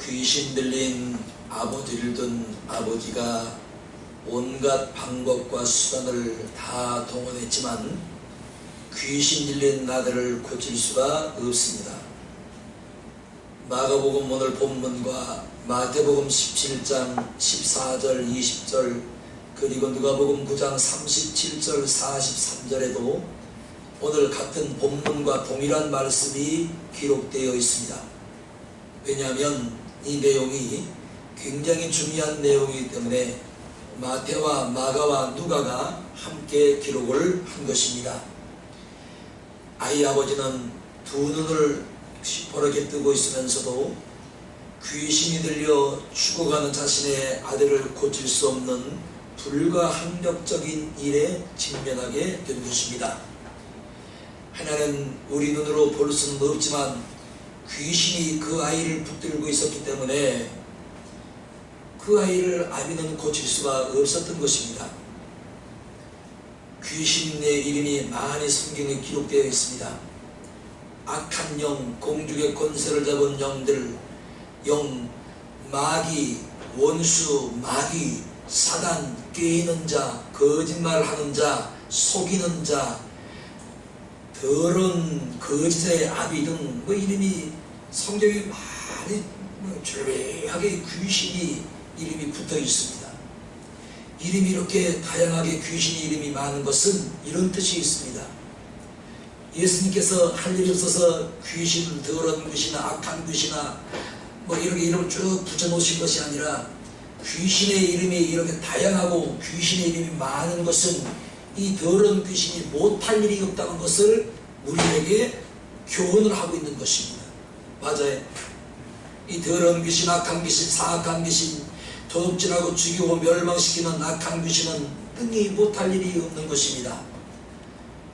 귀신 들린 아버지를 둔 아버지가 온갖 방법과 수단을 다 동원했지만 귀신 들린 아들을 고칠 수가 없습니다. 마가복음 오늘 본문과 마태복음 17장 14절 20절 그리고 누가복음 9장 37절 43절에도 오늘 같은 본문과 동일한 말씀이 기록되어 있습니다. 왜냐하면 이 내용이 굉장히 중요한 내용이기 때문에 마태와 마가와 누가가 함께 기록을 한 것입니다. 아이 아버지는 두 눈을 시퍼렇게 뜨고 있으면서도 귀신이 들려 죽어가는 자신의 아들을 고칠 수 없는 불가항력적인 일에 직면하게 된 것입니다. 하나는 우리 눈으로 볼 수는 없지만 귀신이 그 아이를 붙들고 있었기 때문에 그 아이를 아비는 고칠 수가 없었던 것입니다. 귀신의 이름이 많이 성경에 기록되어 있습니다. 악한 영, 공중의 권세를 잡은 영들, 영, 마귀, 원수, 마귀, 사단, 꾀이는 자, 거짓말하는 자, 속이는 자, 더러운 거짓의 아비 등 이름이 성경에 많이 조용하게 귀신이 이름이 붙어 있습니다. 이름이 이렇게 다양하게 귀신의 이름이 많은 것은 이런 뜻이 있습니다. 예수님께서 할 일이 없어서 귀신, 더러운 귀신이나 악한 귀신이나 이렇게 이름을 쭉 붙여놓으신 것이 아니라 귀신의 이름이 이렇게 다양하고 귀신의 이름이 많은 것은 이 더러운 귀신이 못할 일이 없다는 것을 우리에게 교훈을 하고 있는 것입니다. 맞아요. 이 더러운 귀신, 악한 귀신, 사악한 귀신, 도둑질하고 죽이고 멸망시키는 악한 귀신은 능히 못할 일이 없는 것입니다.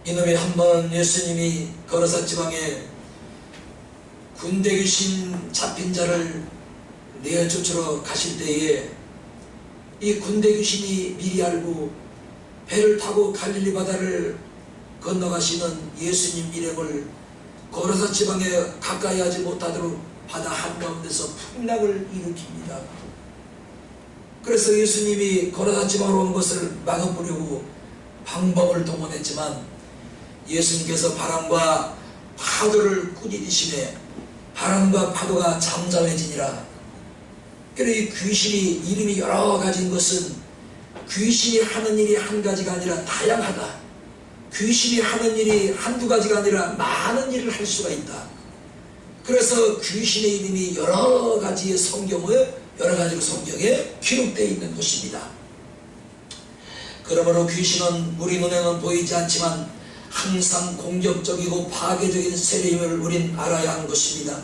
이놈이 한번 예수님이 거라사 지방에 군대 귀신 잡힌 자를 내쫓으러 가실 때에 이 군대 귀신이 미리 알고 배를 타고 갈릴리 바다를 건너가시는 예수님 이름을 거라사 지방에 가까이 하지 못하도록 바다 한가운데서 풍랑을 일으킵니다. 그래서 예수님이 거라사 지방으로 온 것을 막아보려고 방법을 동원했지만 예수님께서 바람과 파도를 꾸짖으시매 바람과 파도가 잠잠해지니라. 그래서 이 귀신이 이름이 여러 가지인 것은 귀신이 하는 일이 한 가지가 아니라 다양하다. 귀신이 하는 일이 한두 가지가 아니라 많은 일을 할 수가 있다. 그래서 귀신의 이름이 여러 가지의 여러 가지로 성경에 기록되어 있는 것입니다. 그러므로 귀신은 우리 눈에는 보이지 않지만 항상 공격적이고 파괴적인 세력임을 우린 알아야 하는 것입니다.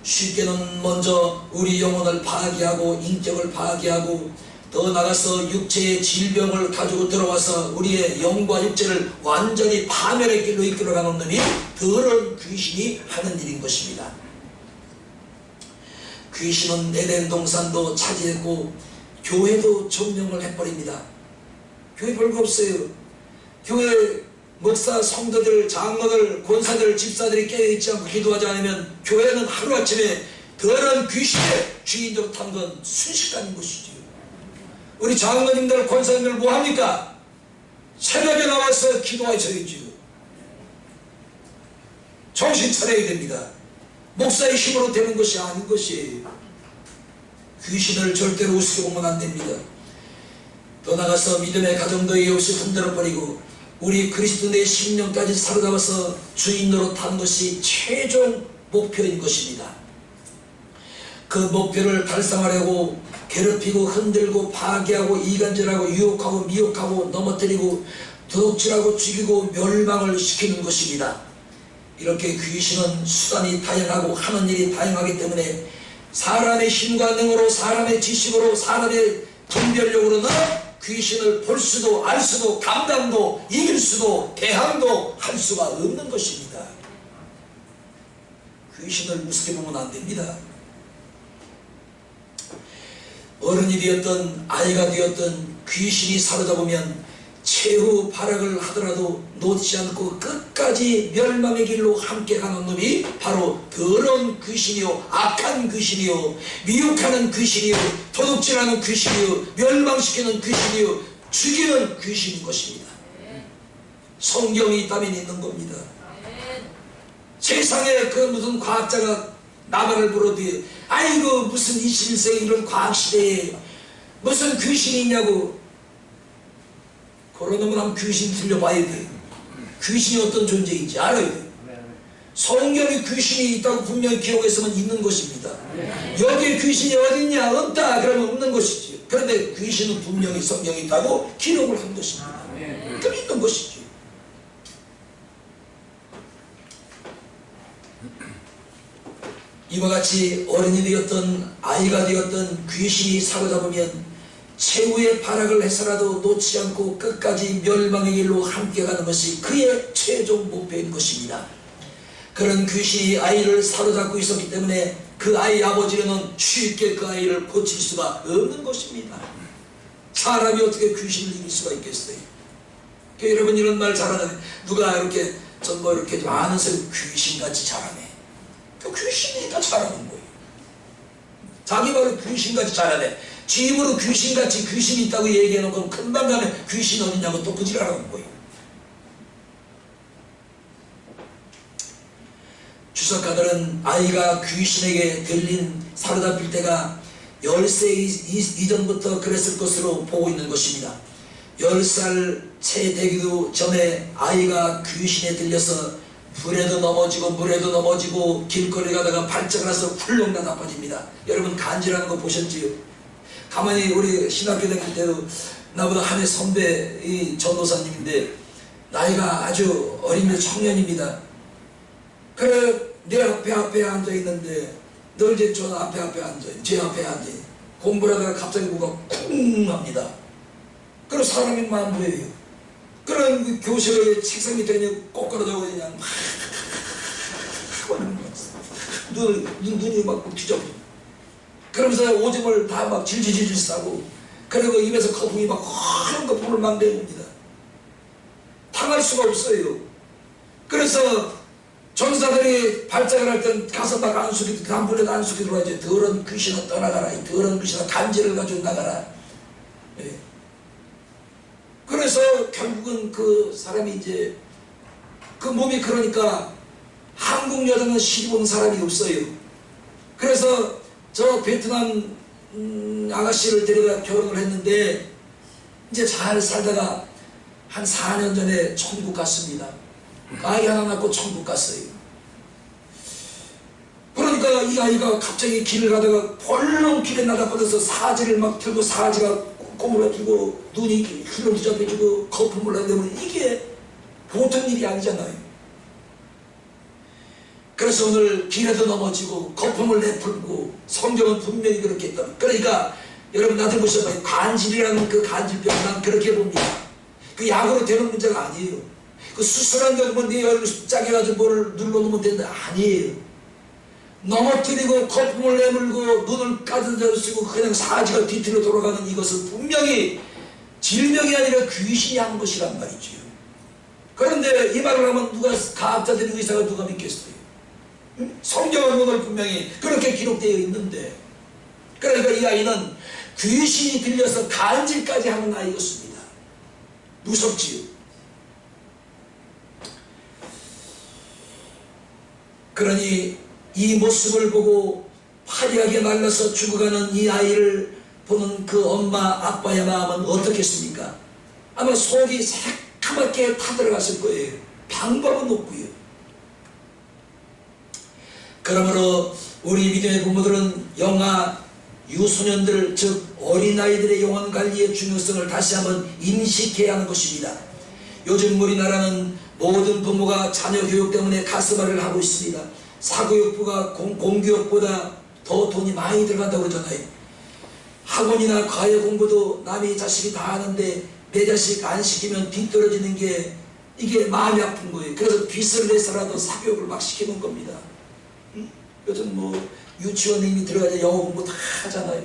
쉽게는 먼저 우리 영혼을 파괴하고 인격을 파괴하고 더 나가서 육체의 질병을 가지고 들어와서 우리의 영과 육체를 완전히 파멸의 길로 이끌어가는 놈이 더러운 귀신이 하는 일인 것입니다. 귀신은 에덴 동산도 차지했고 교회도 점령을 해버립니다. 교회 별거 없어요. 교회 목사, 성도들, 장로들, 권사들, 집사들이 깨어있지 않고 기도하지 않으면 교회는 하루아침에 더러운 귀신의 주인으로 탄 건 순식간인 것이지요. 우리 장로님들, 권사님들 뭐합니까? 새벽에 나와서 기도하셔야지요. 정신 차려야 됩니다. 목사의 힘으로 되는 것이 아닌 것이에요. 귀신을 절대로 우습게 보면 안 됩니다. 더 나가서 믿음의 가정도 예 없이 흔들어버리고 우리 그리스도의 심령까지 사로잡아서 주인으로 탄 것이 최종 목표인 것입니다. 그 목표를 달성하려고 괴롭히고 흔들고 파괴하고 이간질하고 유혹하고 미혹하고 넘어뜨리고 도둑질하고 죽이고 멸망을 시키는 것입니다. 이렇게 귀신은 수단이 다양하고 하는 일이 다양하기 때문에 사람의 힘과 능으로 사람의 지식으로 사람의 분별력으로는 귀신을 볼 수도 알 수도 감당도 이길 수도 대항도 할 수가 없는 것입니다. 귀신을 우습게 보면 안 됩니다. 어른이 되었든 아이가 되었든 귀신이 사로잡으면 최후 발악을 하더라도 놓지 않고 끝까지 멸망의 길로 함께 가는 놈이 바로 더러운 귀신이요, 악한 귀신이요, 미혹하는 귀신이요, 도둑질하는 귀신이요, 멸망시키는 귀신이요, 죽이는 귀신인 것입니다. 성경이 있다면 있는 겁니다. 세상에 그 무슨 과학자가 나발을 불어도 아이고 무슨 21세기 이런 과학시대에 무슨 귀신이 있냐고. 그러면 한번 귀신 들려봐야 돼. 귀신이 어떤 존재인지 알아야 돼. 성경에 귀신이 있다고 분명히 기록했으면 있는 것입니다. 여기에 귀신이 어딨냐? 없다 그러면 없는 것이지. 그런데 귀신은 분명히 성경에 있다고 기록을 한 것입니다. 그럼 있는 것이지. 이와 같이 어린이 되었던 아이가 되었던 귀신이 사로잡으면 최후의 발악을 해서라도 놓지 않고 끝까지 멸망의 길로 함께 가는 것이 그의 최종 목표인 것입니다. 그런 귀신이 아이를 사로잡고 있었기 때문에 그 아이 아버지는 쉽게 그 아이를 고칠 수가 없는 것입니다. 사람이 어떻게 귀신을 이길 수가 있겠어요? 여러분 이런 말 잘하잖아요. 누가 이렇게 전 뭐 이렇게 좀 아는 사람 귀신같이 잘하네. 그 귀신이니까 잘하는 거예요. 자기 바로 귀신같이 잘하네. 지 입으로 귀신같이 귀신이 있다고 얘기해놓고 금방 가면 귀신 어디냐고 또 그지랄하는 거예요. 주석가들은 아이가 귀신에게 들린 사로잡힐 때가 10세 이전부터 그랬을 것으로 보고 있는 것입니다. 10살 채 되기도 전에 아이가 귀신에 들려서 불에도 넘어지고 물에도 넘어지고 길거리 가다가 발작을 해서 훌렁 나빠집니다. 여러분 간지라는 거 보셨지요? 가만히 우리 신학교 다닐 때도 나보다 한 해 선배 이 전도사님인데 나이가 아주 어린 청년입니다. 그래 내 앞에 앉아있는데 늘 이제 저 앞에 앉아요. 제 앞에 앉아요. 공부를 하다가 갑자기 뭐가 쿵 합니다. 그럼 사람이 만부해요. 그런 교실의 책상 밑에 그냥 꼬꾸라져서 그냥 눈이 막 뒤져버려. 그러면서 오줌을 다 막 질질질 싸고 그리고 입에서 거품이 막 허른 거품을 막 내봅니다. 당할 수가 없어요. 그래서 전사들이 발작을 할 땐 가서 막 안수기, 단불에도 안수기 들어와야지. 더러운 귀신아 떠나가라. 이 더러운 귀신아 간지를 가지고 나가라. 예. 그래서 결국은 그 사람이 이제 그 몸이 그러니까 한국 여자는 시집 온 사람이 없어요. 그래서 저 베트남 아가씨를 데려다 결혼을 했는데 이제 잘 살다가 한 4년 전에 천국 갔습니다. 아이 하나 낳고 천국 갔어요. 그러니까 이 아이가 갑자기 길을 가다가 벌렁 길에 나다버려서 사지를 막 들고 사지가 꼬물어지고 눈이 흐름지잡해지고 거품을 내면 이게 보통 일이 아니잖아요. 그래서 오늘 길에도 넘어지고 거품을 내풀고 성경은 분명히 그렇게 했다. 그러니까 여러분 나들 보셔봐요. 간질이라는 그 간질병 난 그렇게 봅니다. 그 약으로 되는 문제가 아니에요. 그 수술한 게 뭐 네 얼굴 짜게 가지고 뭐를 눌러놓으면 된다. 아니에요. 넘어뜨리고 거품을 내물고 눈을 까들어쓰고 그냥 사지가 뒤틀어 돌아가는 이것은 분명히 질병이 아니라 귀신이 한 것이란 말이죠. 그런데 이 말을 하면 누가 과학자들이 의사가 누가 믿겠어요? 성경은 오늘 분명히 그렇게 기록되어 있는데 그러니까 이 아이는 귀신이 들려서 간질까지 하는 아이였습니다. 무섭지요. 그러니 이 모습을 보고 화려하게 말라서 죽어가는 이 아이를 보는 그 엄마 아빠의 마음은 어떻겠습니까? 아마 속이 새카맣게 타들어갔을 거예요. 방법은 없고요. 그러므로 우리 믿음의 부모들은 영아 유소년들 즉 어린아이들의 영혼관리의 중요성을 다시 한번 인식해야 하는 것입니다. 요즘 우리나라는 모든 부모가 자녀 교육 때문에 가스발을 하고 있습니다. 사교육부가 공교육보다 더 돈이 많이 들어간다고 그러잖아요. 학원이나 과외 공부도 남의 자식이 다 하는데 내 자식 안 시키면 뒤떨어지는 게 이게 마음이 아픈 거예요. 그래서 빚을 내서라도 사교육을 막 시키는 겁니다. 요즘 뭐 유치원에 이미 들어가야 영어 공부 다 하잖아요.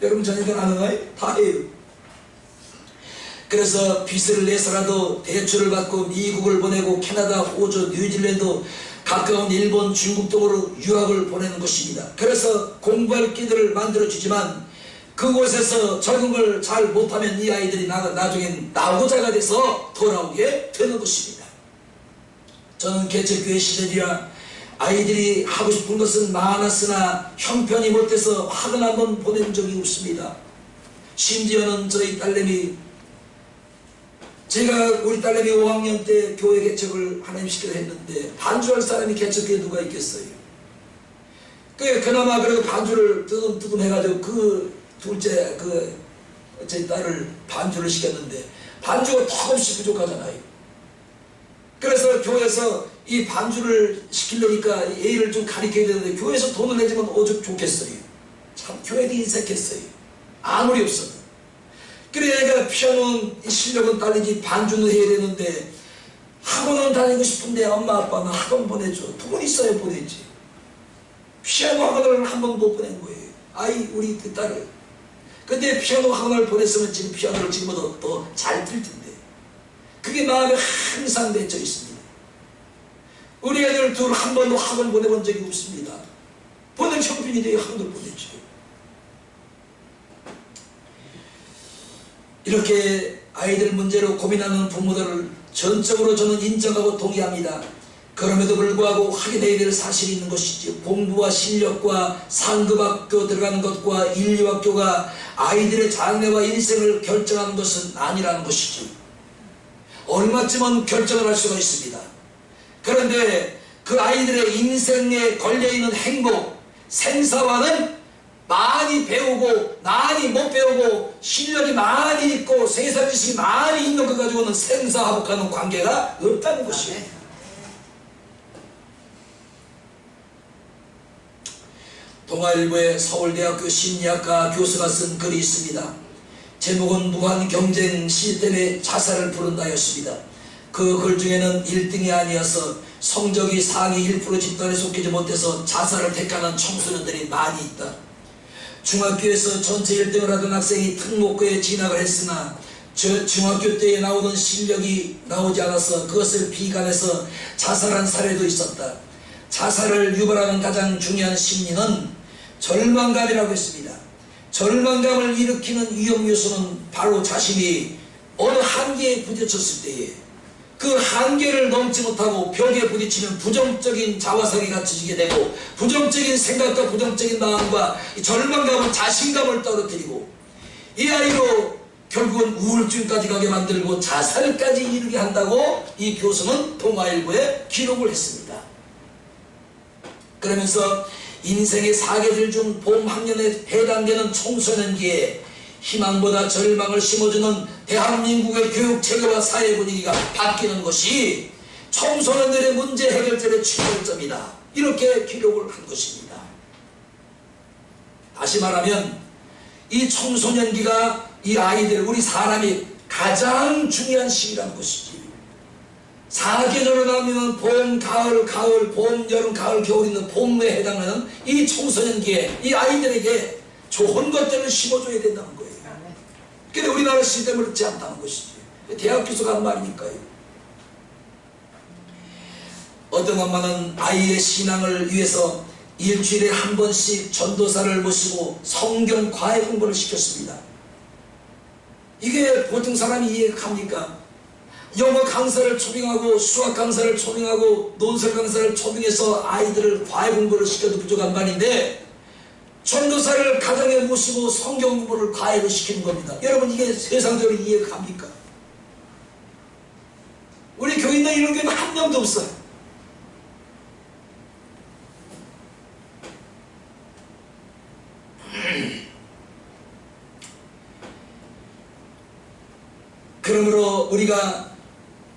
여러분 자녀들 안 하나요? 다 해요. 그래서 빚을 내서라도 대출을 받고 미국을 보내고 캐나다, 호주, 뉴질랜드, 가까운 일본, 중국 등으로 유학을 보내는 것입니다. 그래서 공부할 기회를 만들어주지만 그곳에서 적응을 잘 못하면 이 아이들이 나중엔 나고자가 돼서 돌아오게 되는 것입니다. 저는 개척교회 시절이라 아이들이 하고 싶은 것은 많았으나 형편이 못해서 학원 한번 보낸 적이 없습니다. 심지어는 저희 딸내미, 제가 우리 딸내미 5학년 때 교회 개척을 하나님 시켜서 했는데 반주할 사람이 개척교회 누가 있겠어요? 그나마 그래도 반주를 뜨듬뜨듬 해가지고 그 둘째 제 딸을 반주를 시켰는데 반주가 턱없이 부족하잖아요. 그래서 교회에서 이 반주를 시키려니까 애를 좀 가르쳐야 되는데 교회에서 돈을 내주면 오죽 좋겠어요. 참 교회도 인색했어요. 아무리 없어도. 그래 애가 피아노 실력은 딸리지 반주는 해야 되는데 학원은 다니고 싶은데 엄마 아빠는 학원 보내줘. 돈 있어야 보내지. 피아노 학원을 한 번 못 보낸 거예요. 우리 그 딸을. 근데 피아노 학원을 보냈으면 지금 피아노를 지금보다 더 잘 들 텐데. 그게 마음에 항상 맺혀 있습니다. 우리 애들 둘 한 번도 학원 보내본 적이 없습니다. 보낼 형편이 돼야 학원을 보냈죠. 이렇게 아이들 문제로 고민하는 부모들을 전적으로 저는 인정하고 동의합니다. 그럼에도 불구하고 확인해야 될 사실이 있는 것이지, 공부와 실력과 상급학교 들어가는 것과 인류학교가 아이들의 장래와 인생을 결정하는 것은 아니라는 것이지. 얼마쯤은 결정을 할 수가 있습니다. 그런데 그 아이들의 인생에 걸려있는 행복, 생사와는 많이 배우고 많이 못 배우고 실력이 많이 있고 세상 지식이 많이 있는 것 가지고는 생사화복하는 관계가 없다는 것이에요. 동아일보의 서울대학교 심리학과 교수가 쓴 글이 있습니다. 제목은 무한 경쟁 시스템의 자살을 부른다였습니다. 그 글 중에는 1등이 아니어서 성적이 상위 1% 집단에 속하지 못해서 자살을 택하는 청소년들이 많이 있다. 중학교에서 전체 1등을 하던 학생이 특목고에 진학을 했으나 중학교 때에 나오던 실력이 나오지 않아서 그것을 비관해서 자살한 사례도 있었다. 자살을 유발하는 가장 중요한 심리는 절망감이라고 했습니다. 절망감을 일으키는 위험 요소는 바로 자신이 어느 한계에 부딪혔을 때에 그 한계를 넘지 못하고 벽에 부딪히면 부정적인 자화상이 갖춰지게 되고 부정적인 생각과 부정적인 마음과 절망감은 자신감을 떨어뜨리고 이 아이로 결국은 우울증까지 가게 만들고 자살까지 이르게 한다고 이 교수는 동아일보에 기록을 했습니다. 그러면서 인생의 사계절 중 봄학년에 해당되는 청소년기에 희망보다 절망을 심어주는 대한민국의 교육체계와 사회 분위기가 바뀌는 것이 청소년들의 문제 해결점의 출발점이다. 이렇게 기록을 한 것입니다. 다시 말하면 이 청소년기가 이 아이들, 우리 사람이 가장 중요한 시기라는 것이지. 사계절로 나누면 봄, 가을, 봄, 여름, 가을, 겨울 있는 봄에 해당하는 이 청소년기에 이 아이들에게 좋은 것들을 심어줘야 된다는 거예요. 근데 우리나라 시스템을 그렇지 않다는 것이지. 대학 교수가 한 말이니까요. 어떤 엄마는 아이의 신앙을 위해서 일주일에 한 번씩 전도사를 모시고 성경 과외 공부를 시켰습니다. 이게 보통 사람이 이해갑니까? 영어 강사를 초빙하고 수학 강사를 초빙하고 논술 강사를 초빙해서 아이들을 과외 공부를 시켜도 부족한 반인데 전도사를 가정에 모시고 성경 공부를 과외로 시키는 겁니다. 여러분 이게 세상적으로 이해가 갑니까? 우리 교인들 이런 교회는 한 명도 없어요. 그러므로 우리가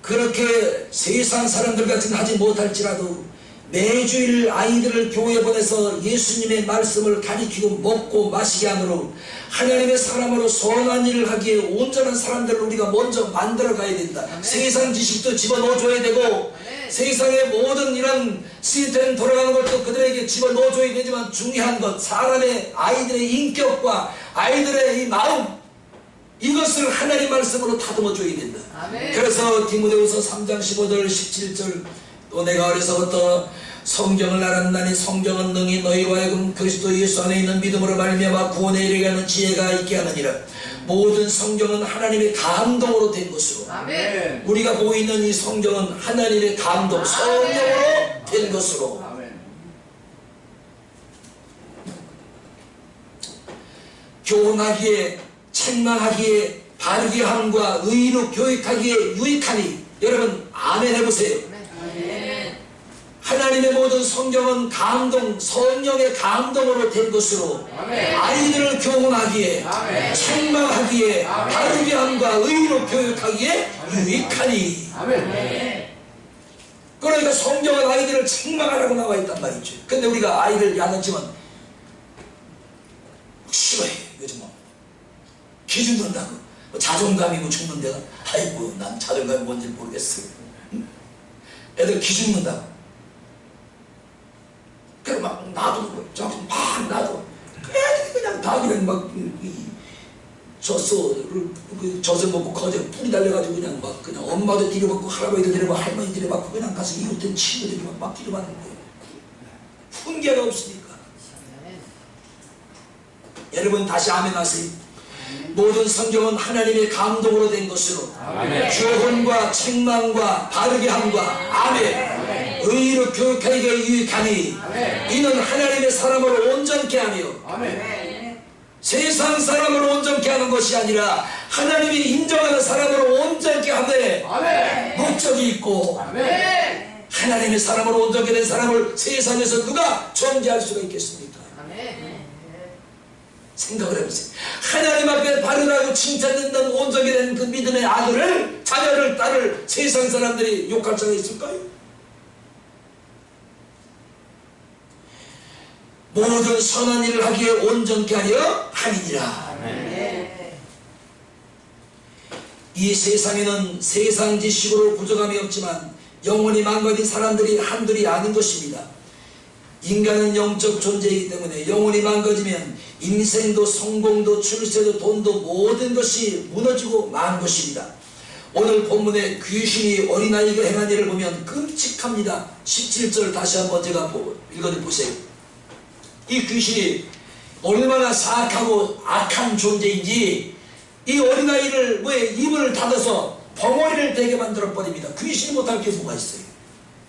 그렇게 세상 사람들 같은 하지 못할지라도 매주일 아이들을 교회에 보내서 예수님의 말씀을 가르치고 먹고 마시게 함으로 하나님의 사람으로 선한 일을 하기에 온전한 사람들을 우리가 먼저 만들어 가야 된다. 아멘. 세상 지식도 집어넣어줘야 되고 아멘. 세상의 모든 이런 시스템 돌아가는 것도 그들에게 집어넣어줘야 되지만 중요한 것, 사람의 아이들의 인격과 아이들의 이 마음, 이것을 하나님 말씀으로 다듬어 줘야 된다. 아멘. 그래서 디모데후서 3장 15절 17절 또 내가 어려서부터 성경을 알았나니 성경은 능히 너희로 하여금 그리스도 예수 안에 있는 믿음으로 말미암아 구원에 이르게 하는 지혜가 있게 하느니라. 모든 성경은 하나님의 감동으로 된 것으로. 아멘. 우리가 보고 있는 이 성경은 하나님의 감동, 성령으로 된 것으로. 교훈하기에, 책망하기에, 바르게 함과 의로 교육하기에 유익하니. 여러분 아멘 해보세요. 하나님의 모든 성경은 감동, 성령의 감동으로 된 것으로 아이들을 교훈하기에, 책망하기에, 바르게 함과 의로 교육하기에 유익하니. 그러니까 성경은 아이들을 책망하라고 나와 있단 말이죠. 근데 우리가 아이를 양육지만 싫어해. 요즘 뭐 기준 둔다고 자존감이 죽는 데가, 아이고 난 자존감이 뭔지 모르겠어. 애들 기준 둔다고. 그래 막 놔두고 막 놔두고 그냥 다 그냥 막 젖을 먹고 거저 뿌리 달려가지고 그냥 막 그냥 엄마도 뒤려받고 할아버지도 뒤려받고 할머니 뒤려받고 그냥 가서 이웃된 친구들이 막 뒤려받는 거예요. 훈계가 없으니까. 여러분 다시 아멘 하세요. 모든 성경은 하나님의 감동으로 된 것으로 교훈과 책망과 바르게 함과 아멘 의로 교육하기에 유익하니 이는 하나님의 사람을 온전케 하며 세상 사람을 온전케 하는 것이 아니라 하나님이 인정하는 사람으로 온전케 하되 목적이 있고 하나님의 사람으로 온전케 된 사람을 세상에서 누가 정죄할 수가 있겠습니까? 생각을 해보세요. 하나님 앞에 바르다고 칭찬된다는 온전히 된 그 믿음의 아들을, 자녀를, 딸을 세상 사람들이 욕할 자가 있을까요? 모든 선한 일을 하기에 온전케 하려 함이니라. 이 세상에는 세상 지식으로 부족함이 없지만 영혼이 망가진 사람들이 한둘이 아닌 것입니다. 인간은 영적 존재이기 때문에 영혼이 망가지면 인생도 성공도 출세도 돈도 모든 것이 무너지고 만 것입니다. 오늘 본문에 귀신이 어린아이가 행한 일을 보면 끔찍합니다. 17절 다시 한번 제가 읽어보세요. 이 귀신이 얼마나 사악하고 악한 존재인지 이 어린아이를 왜 입을 닫아서 벙어리를 되게 만들어 버립니다. 귀신이 못할 게 뭐가 있어요?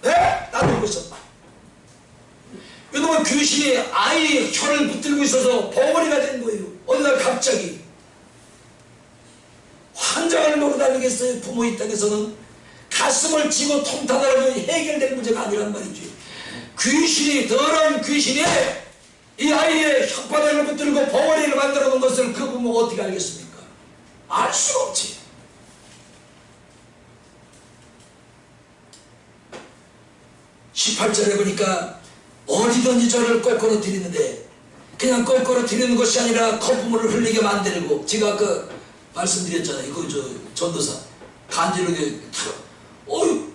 네? 나도 보셨다. 이놈의 귀신이 아이 혀를 붙들고 있어서 벙어리가 된 거예요. 어느 날 갑자기 환장을 놓고 다니겠어요? 부모 입장에서는 가슴을 쥐고 통탄하라고 해결될 문제가 아니란 말이지. 귀신이, 더러운 귀신이 이 아이의 혓바닥을 붙들고 벙어리를 만들어 놓은 것을 그 부모가 어떻게 알겠습니까? 알 수가 없지. (18절에) 보니까 어디든지 저를 꼴꼴로 드리는데 그냥 꼴꼴로 드리는 것이 아니라 거품을 흘리게 만들고, 제가 아까 말씀드렸잖아요. 전도사 간지르게 어휴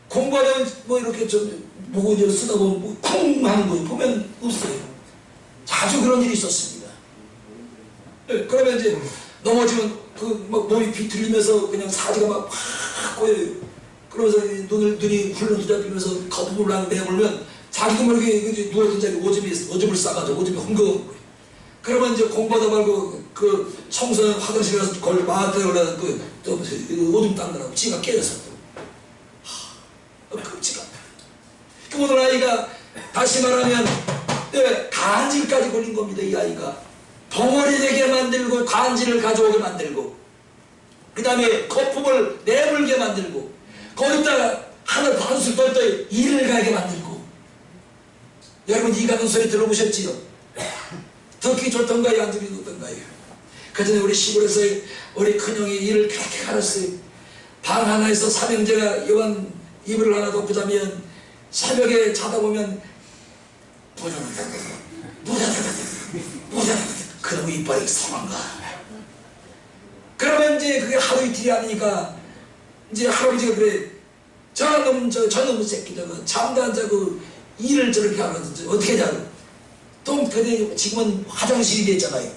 공부하려면 뭐 이렇게 좀 보고 쓰다 보면 뭐 쿵 하는 거 보면 없어요. 자주 그런 일이 있었습니다. 네, 그러면 이제 넘어지면 막 몸이 비틀리면서 그냥 사지가 막 확 꼬여요. 그러면서 눈이 훌렁 뒤잡히면서 거품을 막 내몰면 자기도 모르게 누워있던 자리에 오줌을 싸가지고 오줌이 헝거고, 그러면 이제 공부하다 말고 그 청소년 화장실에 가서 마트에 올라서 오줌 닦느라고 지가 깨져서 끔찍하다. 그 오늘 아이가 다시 말하면 간질까지 걸린 겁니다. 이 아이가 덩어리 되게 만들고 간질을 가져오게 만들고 그 다음에 거품을 내물게 만들고 거기다가 하나 단술 떨다 일을 가게 만들고. 여러분 이 같은 소리 들어보셨지요? 듣기 좋던가요? 안 듣기 좋던가요? 그 전에 우리 시골에서 우리 큰형이 일을 그렇게 가르쳤어요. 방 하나에서 삼형제가 요한 이불을 하나 덮고 자면 새벽에 자다 보면 그놈의 이빨이 성한가. 그러면 이제 그게 하루 이틀이 아니니까 이제 할아버지가 그래, 저놈 새끼들 잠도 안 자고 일을 저렇게 하면서 어떻게 자고. 또 근데 지금은 화장실이 됐잖아요.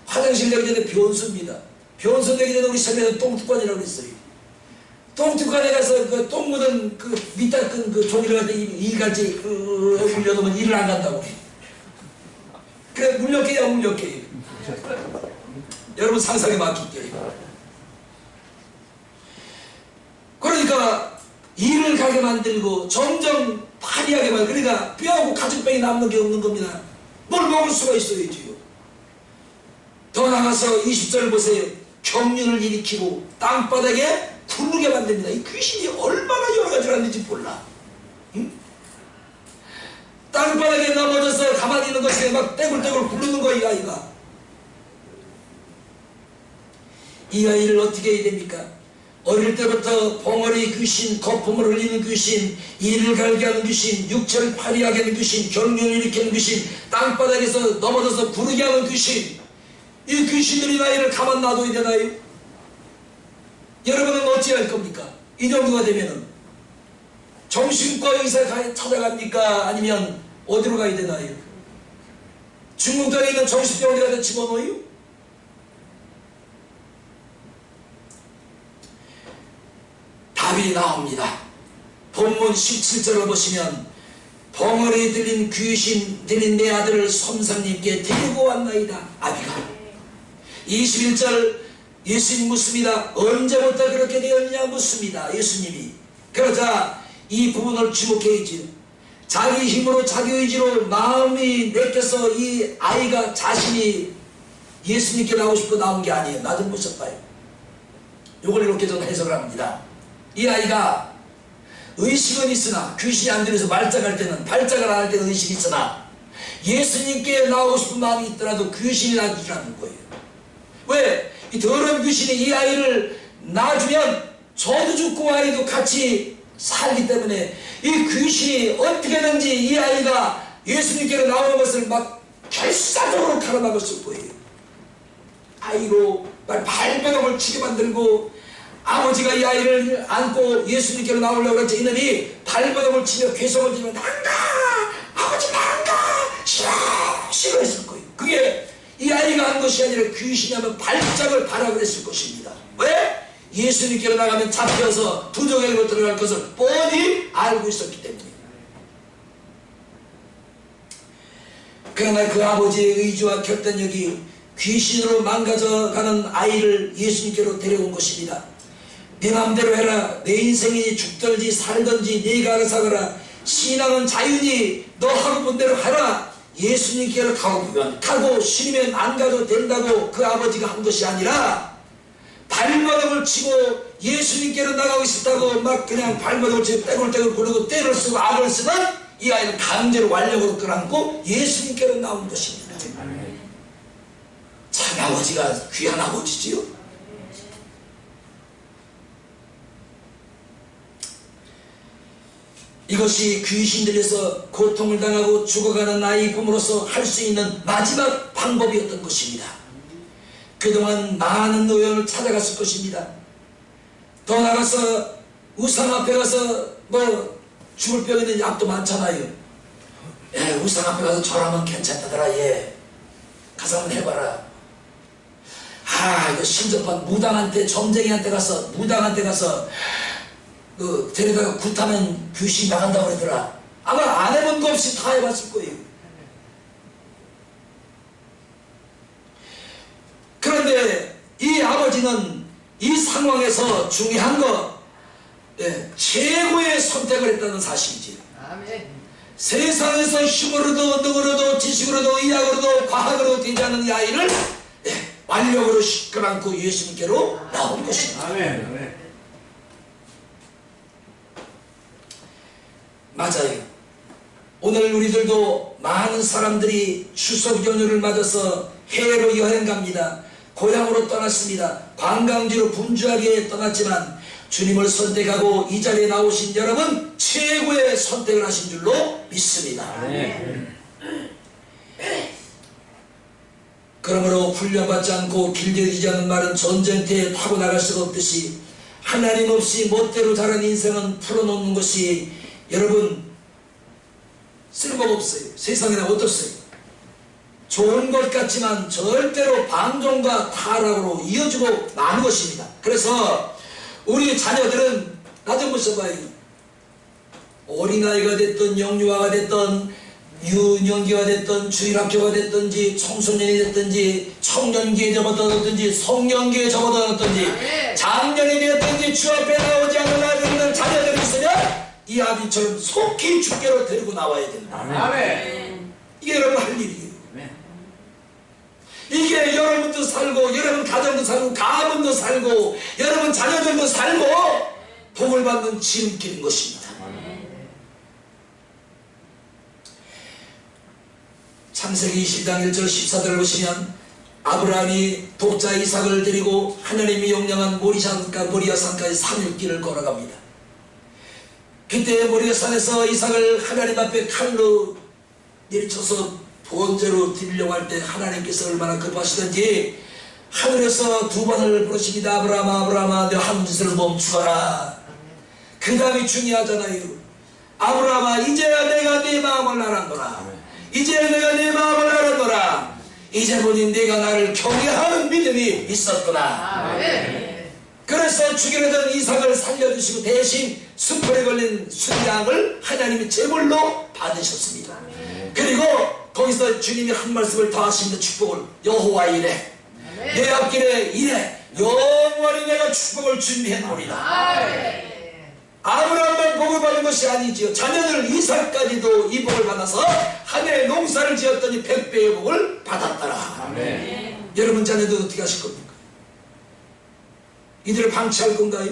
화장실 가기 전에 변수입니다. 변선되기 전에 우리 섬에는 똥뚜껑이라고 그랬어요. 똥뚜껑에 가서 그 똥 묻은 그 밑닦은 그 종이를 갖다 이갈지 물려놓으면 일을 안 간다고. 그래 물렸게요 물렸게요. 여러분 상상에 맡길게요. 그러니까 일을 가게 만들고 점점 파리하게 만들고, 그러니까 뼈하고 가죽병이 남는 게 없는 겁니다. 뭘 먹을 수가 있어야지요. 더 나가서 20절 보세요. 경륜을 일으키고 땅바닥에 굴르게 만듭니다. 이 귀신이 얼마나 여러 가지를 하는지 몰라. 응? 땅바닥에 넘어져서 가만히 있는 것이 막 떼굴떼굴 굴르는 거야 이 아이가. 이 아이를 어떻게 해야 됩니까? 어릴 때부터 벙어리 귀신, 거품을 흘리는 귀신, 이를 갈게 하는 귀신, 육체를 파리하게 하는 귀신, 경륜을 일으키는 귀신, 땅바닥에서 넘어져서 구르게 하는 귀신, 이 귀신들이 나이를 가만 놔둬야 되나요? 여러분은 어찌할 겁니까? 이 정도가 되면은 정신과 의사 찾아갑니까? 아니면 어디로 가야 되나요? 중국 땅에 있는 정신병원에 가서 집어넣어요? 답이 나옵니다. 본문 17절을 보시면 벙어리 들린 귀신 들린 내 아들을 선생님께 데리고 왔나이다. 아비가 21절 예수님 묻습니다. 언제부터 그렇게 되었느냐 묻습니다. 예수님이. 그러자 이 부분을 주목해야지요. 자기 힘으로 자기 의지로 마음이 내켜서 이 아이가 자신이 예수님께 나오고 싶어 나온 게 아니에요. 나 좀 보셨봐요. 이걸 이렇게 저는 해석을 합니다. 이 아이가 의식은 있으나 귀신이 안 들려서 말짝할 때는 발작을 안 할 때는 의식이 있으나 예수님께 나오고 싶은 마음이 있더라도 귀신이 놔주라는 거예요. 왜? 이 더러운 귀신이 이 아이를 놔주면 저도 죽고 아이도 같이 살기 때문에 이 귀신이 어떻게든지 이 아이가 예수님께로 나오는 것을 막 결사적으로 가로막았을 거예요. 아이로 발버둥을 치게 만들고 아버지가 이 아이를 안고 예수님께로 나오려고 그랬지. 이놈이 발버둥을 치며 괴성을 지르면 난가 아버지 난가 싫어 했을 거예요. 그게 이 아이가 한 것이 아니라 귀신이 하면 발작을 바라 그랬을 것입니다. 왜? 예수님께로 나가면 잡혀서 부정행으로 들어갈 것을 뻔히 알고 있었기 때문에. 그러나 그 아버지의 의지와 결단력이 귀신으로 망가져가는 아이를 예수님께로 데려온 것입니다. 내 마음대로 해라. 내 인생이 죽든지 살든지 네가 알아서 하거라. 신앙은 자유니 너 하고 본 대로 하라. 예수님께로 가고 싫으면 안 가도 된다고 그 아버지가 한 것이 아니라 발버둥을 치고 예수님께로 나가고 싶다고 막 그냥 발버둥을 치고 떼굴떼굴 구르고 때를 쓰고 악을 쓰는 이 아이를 강제로 완력으로 끌어안고 예수님께로 나온 것입니다. 참 아버지가 귀한 아버지지요. 이것이 귀신 들려서 고통을 당하고 죽어가는 아이 부모로서 할 수 있는 마지막 방법이었던 것입니다. 그동안 많은 노역을 찾아갔을 것입니다. 더 나가서 우상 앞에 가서 뭐 죽을 병 있는 약도 많잖아요. 예, 우상 앞에 가서 절하면 괜찮다더라. 예, 가서 한번 해봐라. 이거 신접한 무당한테 점쟁이한테 가서 데려다가 굿하면 귀신 나간다고 그러더라. 아마 안 해본 거 없이 다 해봤을 거예요. 그런데 이 아버지는 이 상황에서 중요한 거 최고의 선택을 했다는 사실이지. 아멘. 세상에서 힘으로도 능으로도 지식으로도 의학으로도 과학으로도 되지 않는 이 아이를 완력으로 끌어안고 예수님께로 나온 것입니다. 아멘. 맞아요. 오늘 우리들도 많은 사람들이 추석 연휴를 맞아서 해외로 여행 갑니다. 고향으로 떠났습니다. 관광지로 분주하게 떠났지만 주님을 선택하고 이 자리에 나오신 여러분 최고의 선택을 하신 줄로 믿습니다. 네. 그러므로 훈련받지 않고 길들이지 않은 말은 전쟁터에 타고 나갈 수가 없듯이 하나님 없이 멋대로 자란 인생은 풀어놓는 것이 여러분 쓸모가 없어요. 세상에는 어떻어요? 좋은 것 같지만 절대로 방종과 타락으로 이어지고 마는 것입니다. 그래서 우리 자녀들은 나 좀 보셔봐요. 어린아이가 됐든 영유아가 됐든 유년기가 됐든 주일학교가 됐든지 청소년이 됐든지 청년기에 접어들었든지 성년기에 접어들었든지 장년이 되었든지 주 앞에 나오지 않는 아들들 자녀들이 있으면 이 아비처럼 속히 주께로 데리고 나와야 된다. 아멘. 이게 여러분 할 일이에요. 이게 여러분도 살고 여러분 가정도 살고 가문도 살고 여러분 자녀들도 살고 복을 받는 지름길인 것입니다. 창세기 20장 1절 14절을 보시면 아브라함이 독자 이삭을 데리고 하나님이 명령한 모리아 산까지 3일길을 걸어갑니다. 그때 모리아 산에서 이삭을 하나님 앞에 칼로 내리쳐서 번제로 드리려고 할 때 하나님께서 얼마나 급하시던지 하늘에서 두 번을 부르십니다. 아브라함아 아브라함아 내 한 짓을 멈추어라. 그 다음이 중요하잖아요. 아브라함아 이제야 내가 네 마음을 알았노라. 이제 내가 네 마음을 알았노라. 이제 보니 네가 나를 경외하는 믿음이 있었구나. 그래서 죽이려던 이삭을 살려주시고 대신 수풀에 걸린 순양을 하나님이 제물로 받으셨습니다. 그리고 거기서 주님이 한 말씀을 더 하십니다. 축복을 여호와 이래 내 앞길에 이래 영원히 내가 축복을 준비했노리다. 아브라함만 복을 받은 것이 아니지요. 자녀들 이삭까지도 이 복을 받아서 하늘에 농사를 지었더니 100배의 복을 받았더라. 아멘. 여러분 자녀들 어떻게 하실 겁니까? 이들을 방치할 건가요?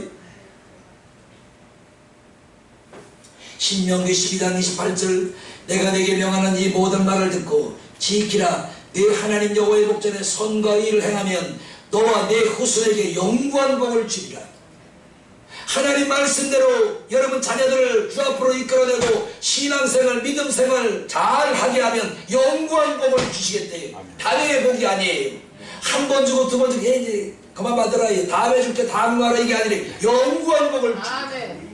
신명기 12장 28절 내가 내게 명하는 이 모든 말을 듣고 지키라. 네 하나님 여호와의 목전에 선과 의를 행하면 너와 네 후손에게 영구한 복을 주리라. 하나님 말씀대로 여러분 자녀들을 주 앞으로 이끌어내고 신앙생활 믿음생활 잘하게 하면 영구한 복을 주시겠대요. 단회의 복이 아니에요. 한 번 주고 두 번 주고 이제 그만 받으라. 다음에 줄게 다음에 와라 이게 아니라 영구한 복을 주시겠대요.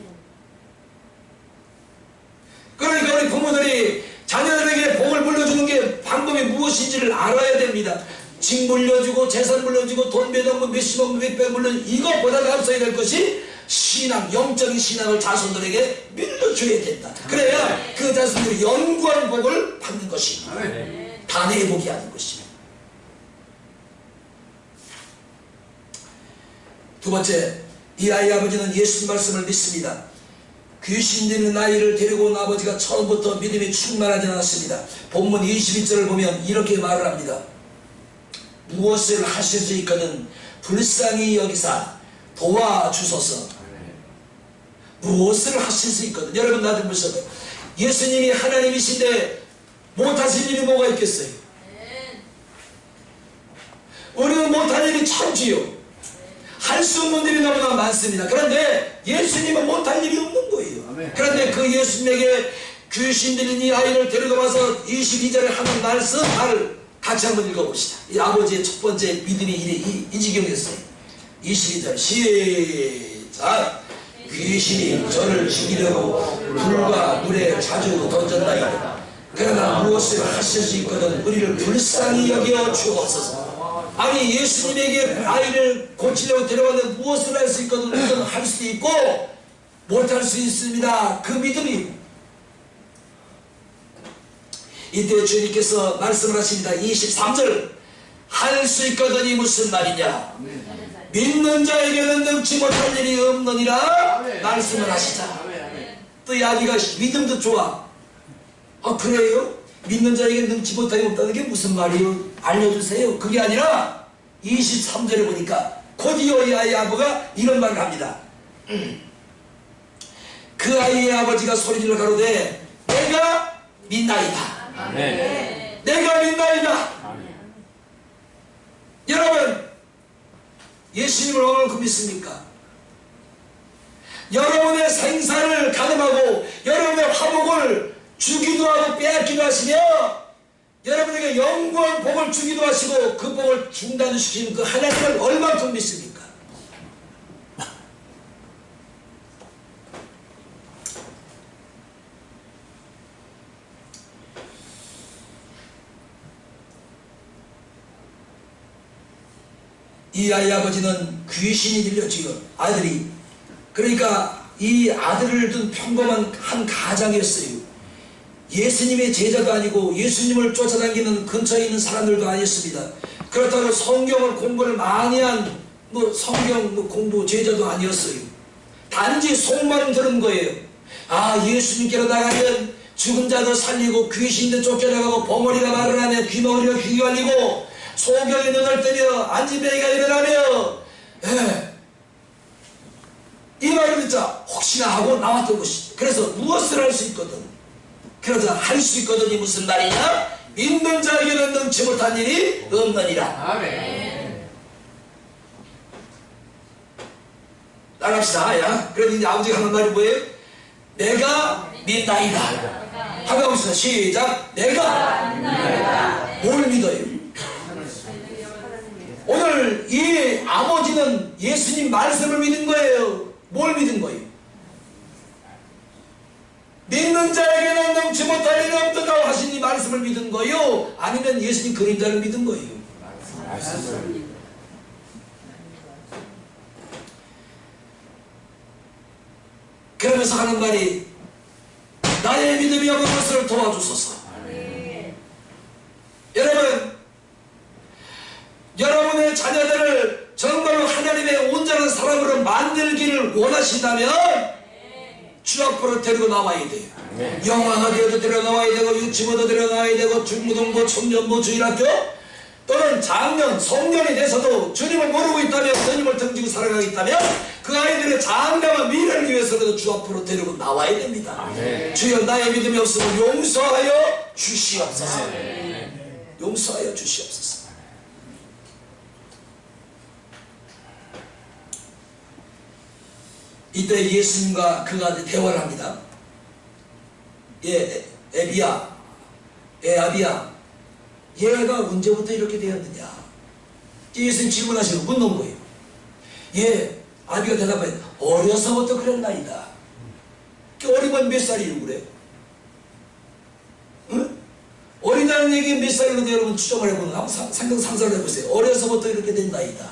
그러니까 우리 부모들이 자녀들에게 복을 물려주는 게 방법이 무엇인지를 알아야 됩니다. 집 물려주고 재산 물려주고 돈 몇억 몇십억 몇백 물려주고 이것보다 앞서야 될 것이 신앙, 영적인 신앙을 자손들에게 밀려줘야 된다. 그래야 그 자손들이 영구한 복을 받는 것입니다. 단회의 복이 아닌 것입니다. 두 번째, 이 아이 아버지는 예수님 말씀을 믿습니다. 귀신 들린 아이를 데리고 온 아버지가 처음부터 믿음이 충만하지 않았습니다. 본문 22절을 보면 이렇게 말을 합니다. 무엇을 하실 수 있거든 불쌍히 여기사 도와주소서. 무엇을 하실 수 있거든. 여러분 나 좀 보셔요. 예수님이 하나님이신데 못하실 일이 뭐가 있겠어요? 우리는 못할 일이 천지요. 할 수 없는 일이 너무나 많습니다. 그런데 예수님은 못할 일이 없는 거예요. 그런데 그 예수님에게 귀신 들린 이 아이를 데리고 와서 22절에 하는 말씀을 같이 한번 읽어봅시다. 이 아버지의 첫 번째 믿음이 이 지경이었어요. 22절 시작. 귀신이 저를 죽이려고 불과 물에 자주 던졌나이다. 그러나 무엇을 하실 수 있거든 우리를 불쌍히 여겨 주옵소서. 아니 예수님에게 아이를 고치려고 데려왔는데 무엇을 할 수 있거든 우리는 할 수도 있고 못할 수 있습니다. 그 믿음이 이때 주님께서 말씀을 하십니다. 23절 할 수 있거든이 무슨 말이냐. 믿는 자에게는 능치 못할 일이 없느니라 말씀을 하시자. 또 이 아기가 믿음도 좋아. 그래요? 믿는 자에게 능치 못할 일이 없다는 게 무슨 말이에요? 알려주세요. 그게 아니라 23절에 보니까 곧이어 이 아이의 아버가 이런 말을 합니다. 그 아이의 아버지가 소리질러 가로되 내가 믿나이다. 아멘. 내가 믿나이다. 아멘. 여러분 예수님을 얼마나 믿습니까? 여러분의 생사를 가늠하고 여러분의 화복을 주기도 하고 빼앗기도 하시며 여러분에게 영구한 복을 주기도 하시고 그 복을 중단시키는 그 하나님을 얼마큼 믿습니까? 이 아이 아버지는 귀신이 들렸지요. 아들이. 그러니까 이 아들을 둔 평범한 한 가장이었어요. 예수님의 제자도 아니고 예수님을 쫓아다니는 근처에 있는 사람들도 아니었습니다. 그렇다고 성경을 공부를 많이 한 성경 공부 제자도 아니었어요. 단지 속말은 들은 거예요. 아, 예수님께로 나가면 죽은 자도 살리고 귀신도 쫓겨나가고 벙어리가 말을 하며 귀머리가 귀 열리고 소경이 눈을 뜨며 안진뱅이가 일어나며 이 말을 듣자 혹시나 하고 나왔던 것이. 그래서 무엇을 할 수 있거든. 그러자 할 수 있거든이 무슨 말이냐? 믿는 자에게는 능치 못한 일이 없느니라. 아멘. 나갑시다. 야. 그런데 이제 아버지가 하는 말이 뭐예요? 내가 믿나이다. 한번 해봅시다. 시작. 내가 믿나이다. 뭘 믿어요? 오늘 이 아버지는 예수님 말씀을 믿은 거예요. 뭘 믿은 거예요? 믿는 자에게는 능치 못할 일이 없다고 하신 이 말씀을 믿은 거예요? 아니면 예수님 그림자를 믿은 거예요? 그러면서 하는 말이 나의 믿음이 없는 것을 도와주소서. 여러분의 자녀들을 정말로 하나님의 온전한 사람으로 만들기를 원하신다면 주 앞으로 데리고 나와야 돼요. 영화학교도 데려나와야 되고 유치부도 데려나와야 되고 중고등부, 청년부, 주일학교 또는 작년, 성년이 돼서도 주님을 모르고 있다면, 주님을 등지고 살아가고 있다면 그 아이들의 장담한 미래를 위해서라도 주 앞으로 데리고 나와야 됩니다. 주여 나의 믿음이 없으면 용서하여 주시옵소서. 용서하여 주시옵소서. 이때 예수님과 그가 대화를 합니다. 아비야, 얘가 언제부터 이렇게 되었느냐? 예수님 질문하시고 묻는 거예요. 아비가 대답해, 어려서부터 그랬나이다. 어리면 몇 살이라고 그래요? 응? 어리다는 얘기 몇 살인데 여러분 추정을 해보면 한번 상상을 해보세요. 어려서부터 이렇게 된다이다.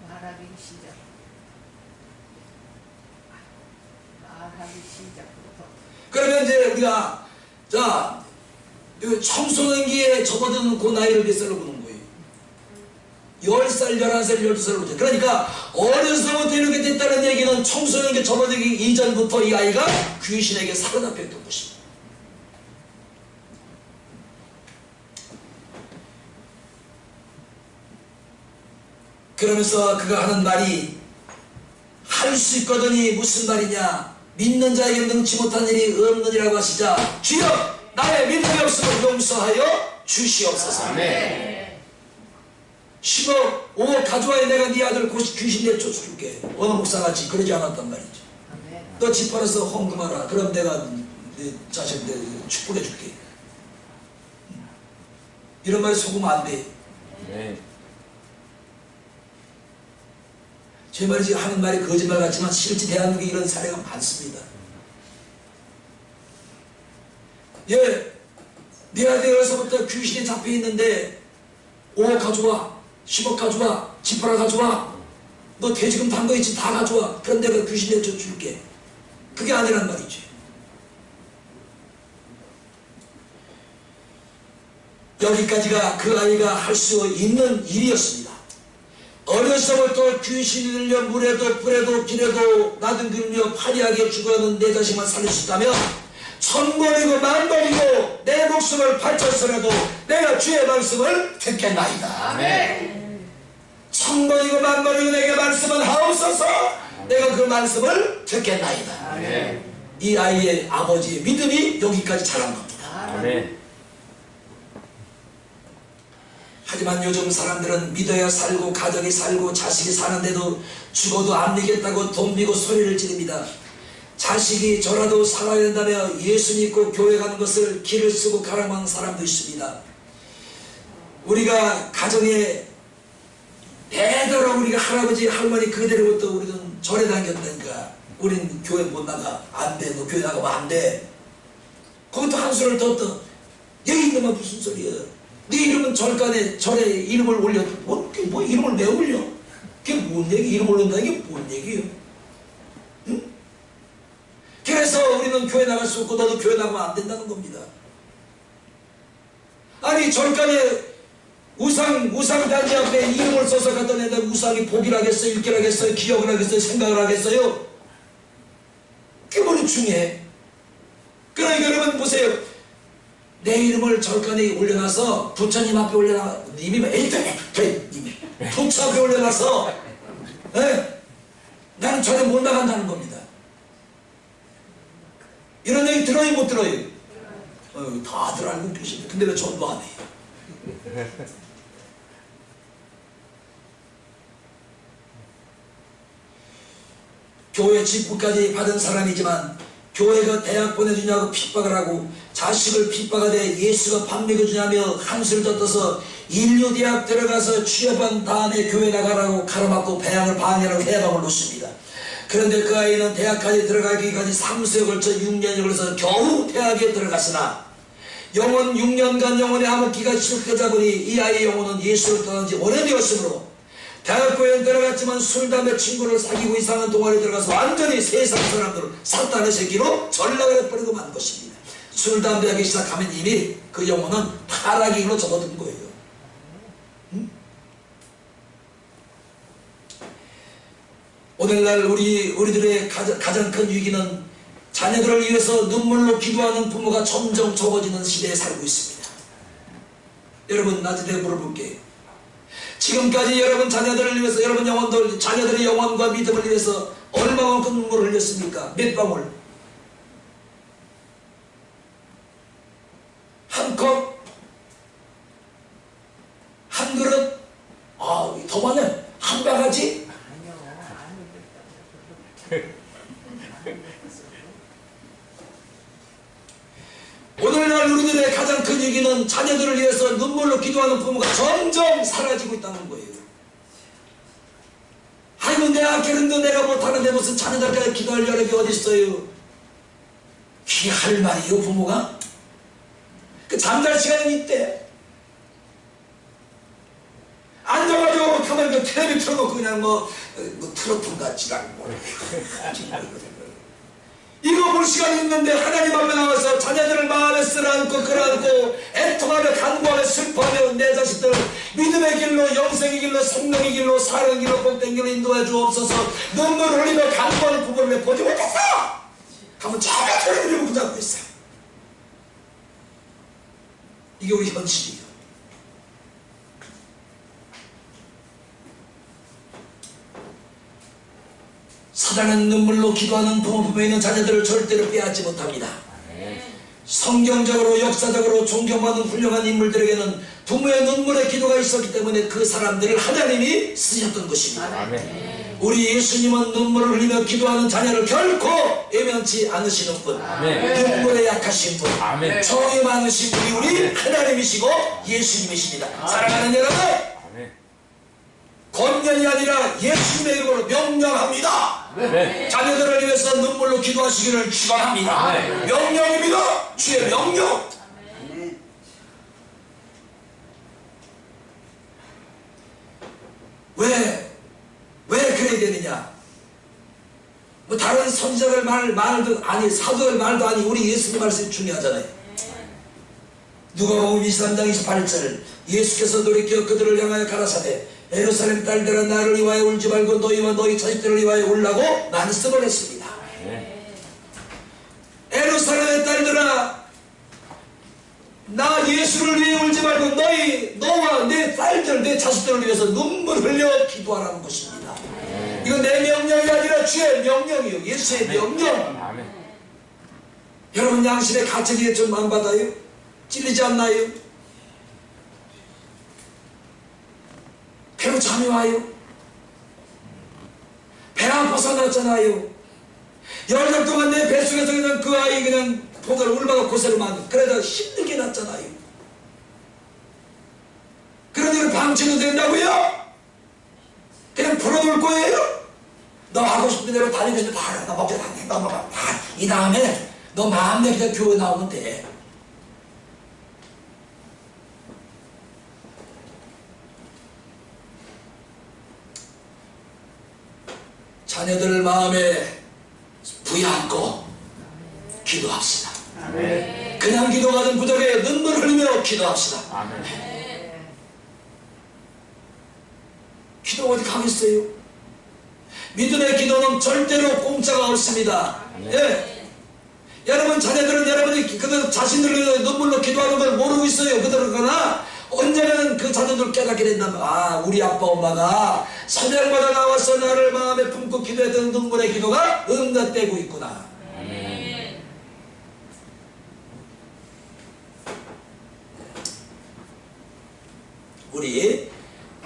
말하기 시작부터. 그러면 이제 우리가 청소년기에 접어드는 그 나이를 몇 살로 보는 거예요? 10살, 11살, 12살부터. 그러니까 어려서부터 이렇게 됐다는 얘기는 청소년기에 접어들기 이전부터 이 아이가 귀신에게 사로잡혔던 것입니다. 그러면서 그가 하는 말이 할 수 있거든이 무슨 말이냐? 믿는 자에게 능치 못한 일이 없느니라고 하시자 주여 나의 믿음이 없으면 용서하여 주시옵소서. 아멘. 10억, 5억 가져와야 내가 네 아들 귀신 내쫓아줄게. 어느 목사같이 그러지 않았단 말이죠. 너 집 팔아서 헌금하라. 그럼 내가 네 자식 축복해줄게. 이런 말에 속으면 안 돼. 제 말이 지금 하는 말이 거짓말 같지만 실제 대한민국에 이런 사례가 많습니다. 네 아들에서부터 귀신이 잡혀있는데 5억 가져와, 10억 가져와, 집 하나 가져와, 너 대지금 단 거 있지 다 가져와. 그럼 내가 귀신 내쫓아줄게. 그게 아니란 말이지. 여기까지가 그 아이가 할 수 있는 일이었습니다. 어려서부터 귀신이 들려 물에도 불에도 길에도 나등들며 파리하게 죽어가는 내 자식만 살릴 수 있다면 천번이고 만번이고 내 목숨을 바쳤으라도 내가 주의 말씀을 듣겠나이다. 아멘. 천번이고 만번이고 내게 말씀은 하옵소서. 내가 그 말씀을 듣겠나이다. 아멘. 이 아이의 아버지의 믿음이 여기까지 자란 겁니다. 아멘. 하지만 요즘 사람들은 믿어야 살고 가정이 살고 자식이 사는데도 죽어도 안 믿겠다고 돈 비고 소리를 지릅니다. 자식이 저라도 살아야 된다며 예수 믿고 교회 가는 것을 길을 쓰고 가라는 사람도 있습니다. 우리가 가정에 대대로 우리가 할아버지 할머니 그대로부터 우리는 절에 다녔다니까. 우린 교회 못 나가. 안 돼. 너 교회 나가면 안 돼. 거기또 한 소리를 더 떠. 여기 있는 건 무슨 소리야. 네 이름은 절간에 절에 이름을 올려. 뭐 이름을 왜 올려? 그게 뭔 얘기? 이름 올린다는 게 뭔 얘기예요? 응? 그래서 우리는 교회 나갈 수 없고 너도 교회 나가면 안 된다는 겁니다. 아니 절간에 우상 단지 앞에 이름을 써서 갖다 낸다. 우상이 복이라 하겠어요? 일기라 하겠어요? 기억을 하겠어요? 생각을 하겠어요? 그게 뭐는 중요해. 그러니까 여러분 보세요. 내 이름을 절간에 올려놔서 부처님 앞에 올려놔. 님이 님이 부처 앞에 올려놔서 나는 절에 못 나간다는 겁니다. 이런 얘기 들어요 못 들어요? 다들 알고 계시는데 근데 왜 전부 안 해요? 교회 직분까지 받은 사람이지만 교회가 대학 보내주냐고 핍박을 하고 자식을 핍박하되 예수가 밥 먹여주냐며 한술 떴어서 인류대학 들어가서 취업한 다음에 교회 나가라고 가로막고 배양을 방해하고 해방을 놓습니다. 그런데 그 아이는 대학까지 들어가기까지 3수에 걸쳐 6년에 걸려서 겨우 대학에 들어갔으나 영혼 6년간 영혼의 암흑기가 지속되다 보니 이 아이의 영혼은 예수를 떠난 지 오래되었으므로 대학교에 들어갔지만 술, 담배, 친구를 사귀고 이상한 동아리에 들어가서 완전히 세상 사람들을 삿단의 새끼로 전락을 해버리고 만 것입니다. 술, 담배 하기 시작하면 이미 그 영혼은 타락으로 접어든 거예요. 응? 오늘날 우리들의 가장 큰 위기는 자녀들을 위해서 눈물로 기도하는 부모가 점점 적어지는 시대에 살고 있습니다. 여러분 나한테 내가 물어볼게요. 지금까지 여러분 자녀들을 위해서 여러분 영혼들 자녀들의 영혼과 믿음을 위해서 얼마만큼 눈물을 흘렸습니까? 몇 방울? 한 컵? 한 그릇? 더 많네. 한 바가지? 오늘날 우리들의 가장 큰 위기는 자녀들을 위해서 눈물로 기도하는 부모가 점점 사라지고 있다는 거예요. 아이고 내가 게는데 내가 못하는데 무슨 자녀들까지 기도할 여력이 어디 있어요? 그게 할 말이에요 부모가? 그 잠잘 시간은 있대. 앉아가지고 가만히 그 텔레비 틀어놓고 그냥 뭐 트로트인가 지랄 이거 볼 시간이 있는데 하나님 앞에 나와서 자녀들을 마음에 쓰라앉고 끌어안고 애통하며 간구하며 슬퍼하며 내 자식들 믿음의 길로 영생의 길로 생명의 길로 사랑의 길로 복된 길로 인도해 주옵소서. 눈물 흘리며 간구하는 부부를 왜 보지 못했어? 가면 자가 텔레비를 붙잡고 있어. 이게 우리 현실이에요. 사랑은 눈물로 기도하는 부모에 있는 자녀들을 절대로 빼앗지 못합니다. 성경적으로 역사적으로 존경받는 훌륭한 인물들에게는 부모의 눈물의 기도가 있었기 때문에 그 사람들을 하나님이 쓰셨던 것입니다. 우리 예수님은 눈물을 흘리며 기도하는 자녀를 결코 외면치 않으시는 분, 눈물에 약하신 분, 정이 많으신 분이 우리 하나님이시고 예수님이십니다. 사랑하는 여러분, 권면이 아니라 예수님의 이름으로 명령합니다. 자녀들을 위해서 눈물로 기도하시기를 축원합니다. 명령입니다. 주의 명령. 왜 그래야 되느냐? 뭐 다른 선지자들 말도 아니 사도들 말도 아니 우리 예수님 말씀이 중요하잖아요. 누가복음 23장 28절 예수께서 돌이켜 그들을 향하여 가라사대 예루살렘 딸들아 나를 위하여 울지 말고 너희와 너희 자식들을 위하여 울라고 말씀을 했습니다. 예루살렘의 딸들아 나 예수를 위해 울지 말고 너와 내 딸들 내 자식들을 위해서 눈물 흘려 기도하라는 것입니다. 이건 내 명령이 아니라 주의 명령이요 예수의 명령. 여러분 양심의 가책이 좀 안 받아요? 찔리지 않나요? 배로 잠이 와요? 배 아파서 났잖아요. 열흘 동안 내 뱃속에서 그냥 그 아이 그냥 보다를 울마가 고생을 많이 그러다 힘들게 났잖아요. 그런 일을 방치도 된다고요? 그냥 풀어둘 거예요? 너 하고 싶은 대로 다니고 싶은 대로 다 먹자 이 다음에 너 마음대로 그냥 교회 나오면 돼. 자녀들 마음에 부여안고 기도합시다. 아멘. 그냥 기도하는 부족에 눈물 흘리며 기도합시다. 아멘. 기도 어디 가겠어요? 믿음의 기도는 절대로 공짜가 없습니다. 예. 여러분 자녀들은 여러분이 그들 자신들의 눈물로 기도하는 걸 모르고 있어요. 그러나 언젠가는 그 자녀들 깨닫게 된다면, 아, 우리 아빠 엄마가 사명받아 나와서 나를 마음에 품고 기도했던 눈물의 기도가 응답되고 있구나. 아멘. 우리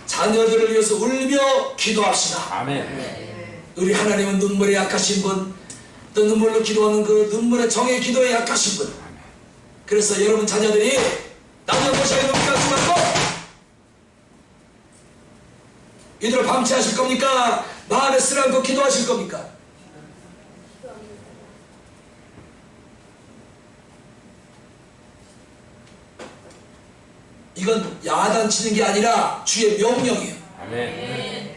자녀들을 위해서 울며 기도합시다. 아멘. 우리 하나님은 눈물에 약하신 분, 또 눈물로 기도하는 그 눈물의 정의 기도에 약하신 분. 그래서 여러분 자녀들이 나중에 모시게 넘기지 말고 이들을 방치하실 겁니까? 마음에 쓰라고 기도하실 겁니까? 이건 야단치는 게 아니라 주의 명령이에요. 아멘.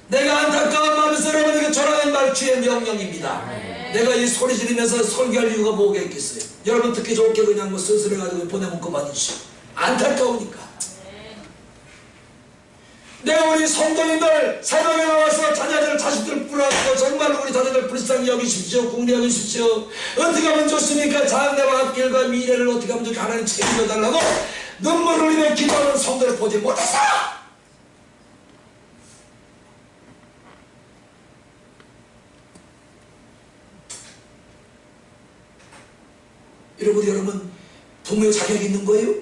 내가 안타까운 마음에서 여러분에게 전하는 말 주의 명령입니다. 내가 이 소리 지르면서 설교할 이유가 뭐가 있겠어요? 여러분 듣기 좋게 그냥 뭐 쓸쓸해가지고 보내면 그만이죠. 안타까우니까. 내가 우리 성도님들 새벽에 나와서 자녀들 자식들 불안하고 정말 우리 자녀들 불쌍히 여기십시오. 궁리 여기십시오. 어떻게 하면 좋습니까? 장래와 앞길과 미래를 어떻게 하면 좋게 하나님 책임져 달라고 눈물 흘리며 기도하는 성도를 보지 못했어. 여러분 부모의 자격이 있는 거예요?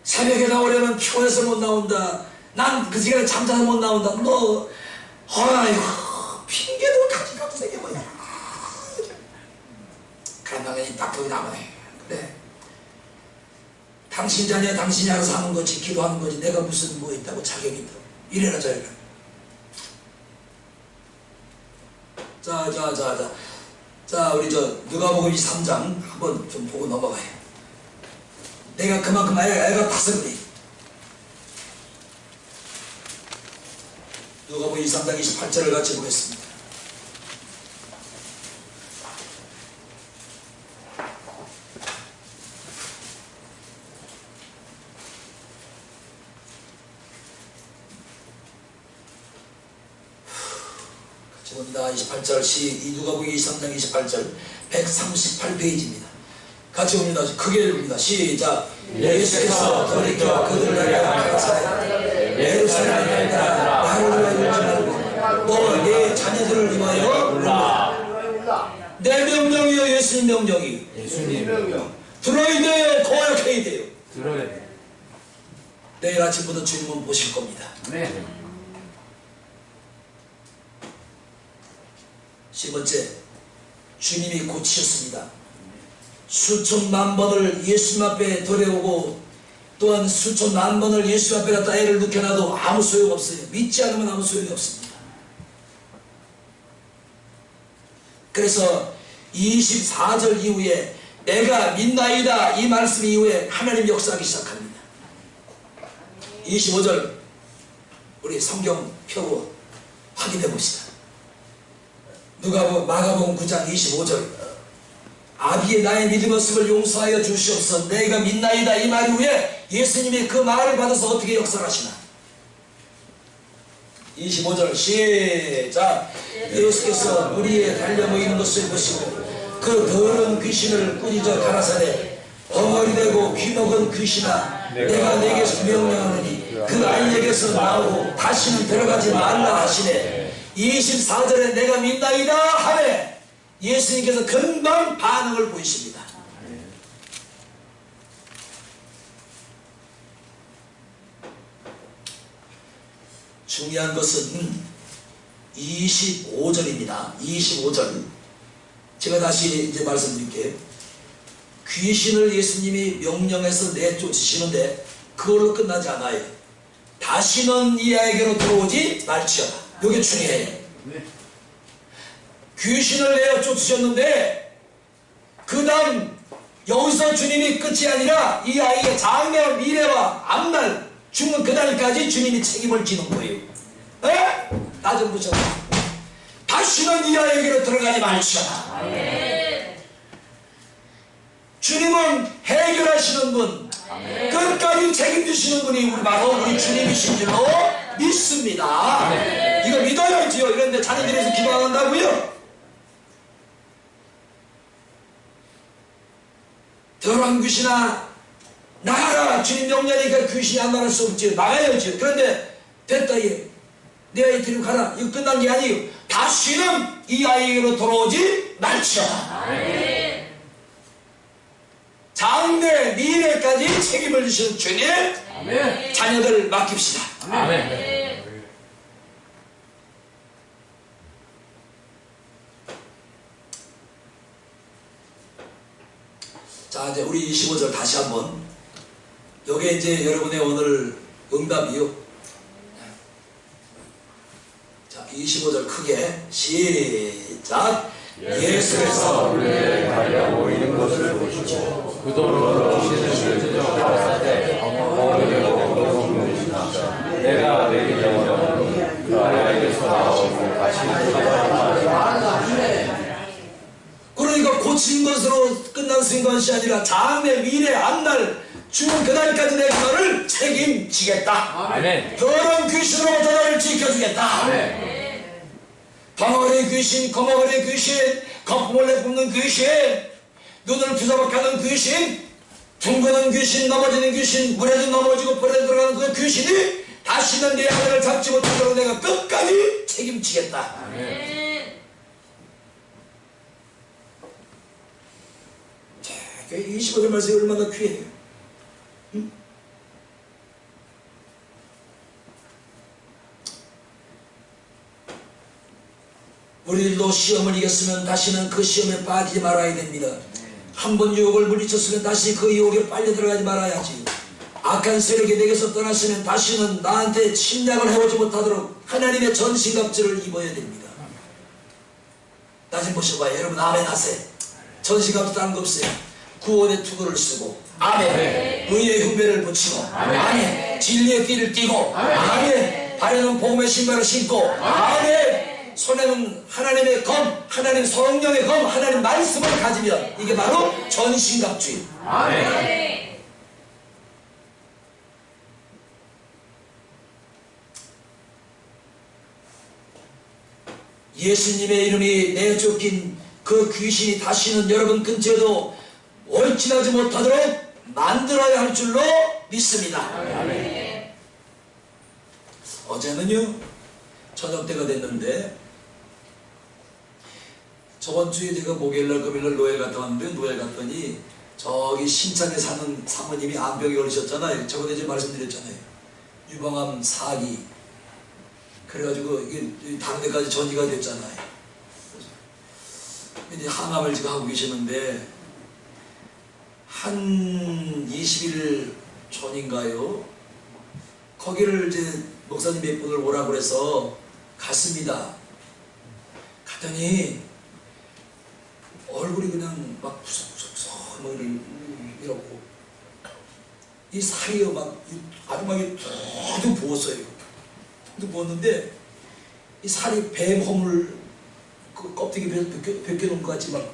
새벽에 나오려면 피곤해서 못 나온다. 난 그 시간에 잠자서 못 나온다. 너 아이고 핑계도 가지고 생겨 뭐야. 그러면 딱 거기 나오네. 그래. 당신 자녀 당신이 알아서 하는 거지, 기도하는 거지. 내가 무슨 뭐 있다고 자격이 있다고. 이래라 저래라. 자, 우리 누가복음 23장 한번 좀 보고 넘어가요. 내가 그만큼 애가 타서 그래. 누가복음 23장 28절을 같이 보겠습니다. 봅니다. 28절 이 누가복음 23장 28절 138페이지입니다. 같이 봅니다. 크게 읽습니다. 시작. 예수께서 돌이켜 그들에게 가라사대 예루살렘에 가라. 나를 위하여 울지 말고 너 내 자녀들을 위하여 내 명령이요 예수님 명령이 예수님 명령 들어야 돼요. 거역해야 돼요. 들어야 돼. 내일 아침부터 주님은 보실 겁니다. 네. 10번째, 주님이 고치셨습니다. 수천 만 번을 예수님 앞에 돌아오고 또한 수천 만 번을 예수님 앞에 갖다 애를 눕혀놔도 아무 소용없어요. 믿지 않으면 아무 소용이 없습니다. 그래서 24절 이후에 내가 믿나이다 이 말씀 이후에 하나님 역사하기 시작합니다. 25절 우리 성경 펴고 확인해 봅시다. 마가복음 9장 25절 아비의 나의 믿음없음을 용서하여 주시옵소서. 내가 믿나이다 이 말 이후에 예수님이 그 말을 받아서 어떻게 역사하시나. 25절 시작. 예수께서 우리의 달려 모이는 것을 보시고 그 더러운 귀신을 꾸짖어 가라사대 벙어리되고 귀먹은 귀신아 내가 내게서 명령하노니 그 아이에게서 나오고 다시는 들어가지 말라 하시네. 24절에 내가 믿나이다 하매 예수님께서 금방 반응을 보이십니다. 중요한 것은 25절입니다. 25절 제가 다시 이제 말씀드릴게요. 귀신을 예수님이 명령해서 내쫓으시는데 그걸로 끝나지 않아요. 다시는 이 아이에게로 들어오지 말지어다. 이게 중요해요. 네. 귀신을 내어 쫓으셨는데 그 다음 여기서 주님이 끝이 아니라 이 아이의 장래와 미래와 앞날 죽는 그날까지 주님이 책임을 지는 거예요. 에? 나 좀 보셔. 다시는 이 아이에게로 들어가지 말지어다. 주님은 해결하시는 분, 끝까지 책임지시는 분이 바로 우리 주님이신 줄로 믿습니다. 이거 믿어야지요. 이런데 자녀들에서 기도 안 한다고요? 더러운 귀신아 나가라. 주님 명령이니까 귀신이 안 나갈 수 없지. 나가야지. 그런데 됐다 얘. 내 아이 데리고 가라. 이거 끝난 게 아니에요. 다시는 이 아이에게로 돌아오지 말지어다. 장래 미래까지 책임을 지시는 주님, 자녀들 맡깁시다. 자, 이제 우리 25절 다시 한번. 요게 이제 여러분의 오늘 응답이요. 자, 25절 크게 시작. 예수께서 우리에게 가려고 있는 것을 보시고 그 도로 귀신을 가라사대 내가 내게 영원히 그 아이에게서 나오고 다시 그러니까 고친 것으로 끝난 것이 아니라 장래 미래 앞날 죽은 그날까지 내가 너를 책임지겠다. 아멘. 더러운 귀신으로부터 너를 지켜주겠다. 방어의 귀신, 거머거리의 귀신, 거품을 내뿜는 귀신, 눈을 부사박하는 귀신, 둥그는 귀신, 넘어지는 귀신, 물에도 넘어지고 불에도 들어가는 그 귀신이 다시는 내 아들을 잡지 못하도록 내가 끝까지 책임지겠다. 자, 25절 말씀이 얼마나 귀해요. 응? 우리들도 시험을 이겼으면 다시는 그 시험에 빠지지 말아야 됩니다. 한 번 유혹을 물리쳤으면 다시 그 유혹에 빨려 들어가지 말아야지. 악한 세력이 내게서 떠났으면 다시는 나한테 침략을 해오지 못하도록 하나님의 전신갑주를 입어야 됩니다. 나 좀 보셔봐요. 여러분 아멘 하세요. 전신갑주 다른 거 없어요. 구원의 투구를 쓰고 아멘. 의의 흉배를 붙이고 아멘. 진리의 띠를 띠고 아멘. 발에는 복음의 신발을 신고 아멘. 손에는 하나님의 검, 하나님 성령의 검, 하나님 말씀을 가지면 이게 바로 전신갑주예요. 아멘. 예수님의 이름이 내쫓긴 그 귀신이 다시는 여러분 근처에도 올진하지 못하도록 만들어야 할 줄로 믿습니다. 아멘. 어제는요 저녁 때가 됐는데 저번 주에 제가 목요일날 금요일날 노예 갔다 왔는데 노예 갔더니 저기 신창에 사는 사모님이 암병에 걸리셨잖아요. 저번에 이제 말씀드렸잖아요. 유방암 4기 그래가지고 이게 다른 데까지 전이가 됐잖아요. 이제 항암을 지금 하고 계시는데 한 20일 전인가요? 거기를 이제 목사님 몇 분을 오라고 그래서 갔습니다. 갔더니 얼굴이 그냥 막 부석부석 뭐 이러고 이 살이요 막 아주 막 툭툭 부었어요. 툭툭 부었는데 이 살이 뱀 허물 그 껍데기 벗겨놓은 것 같이 막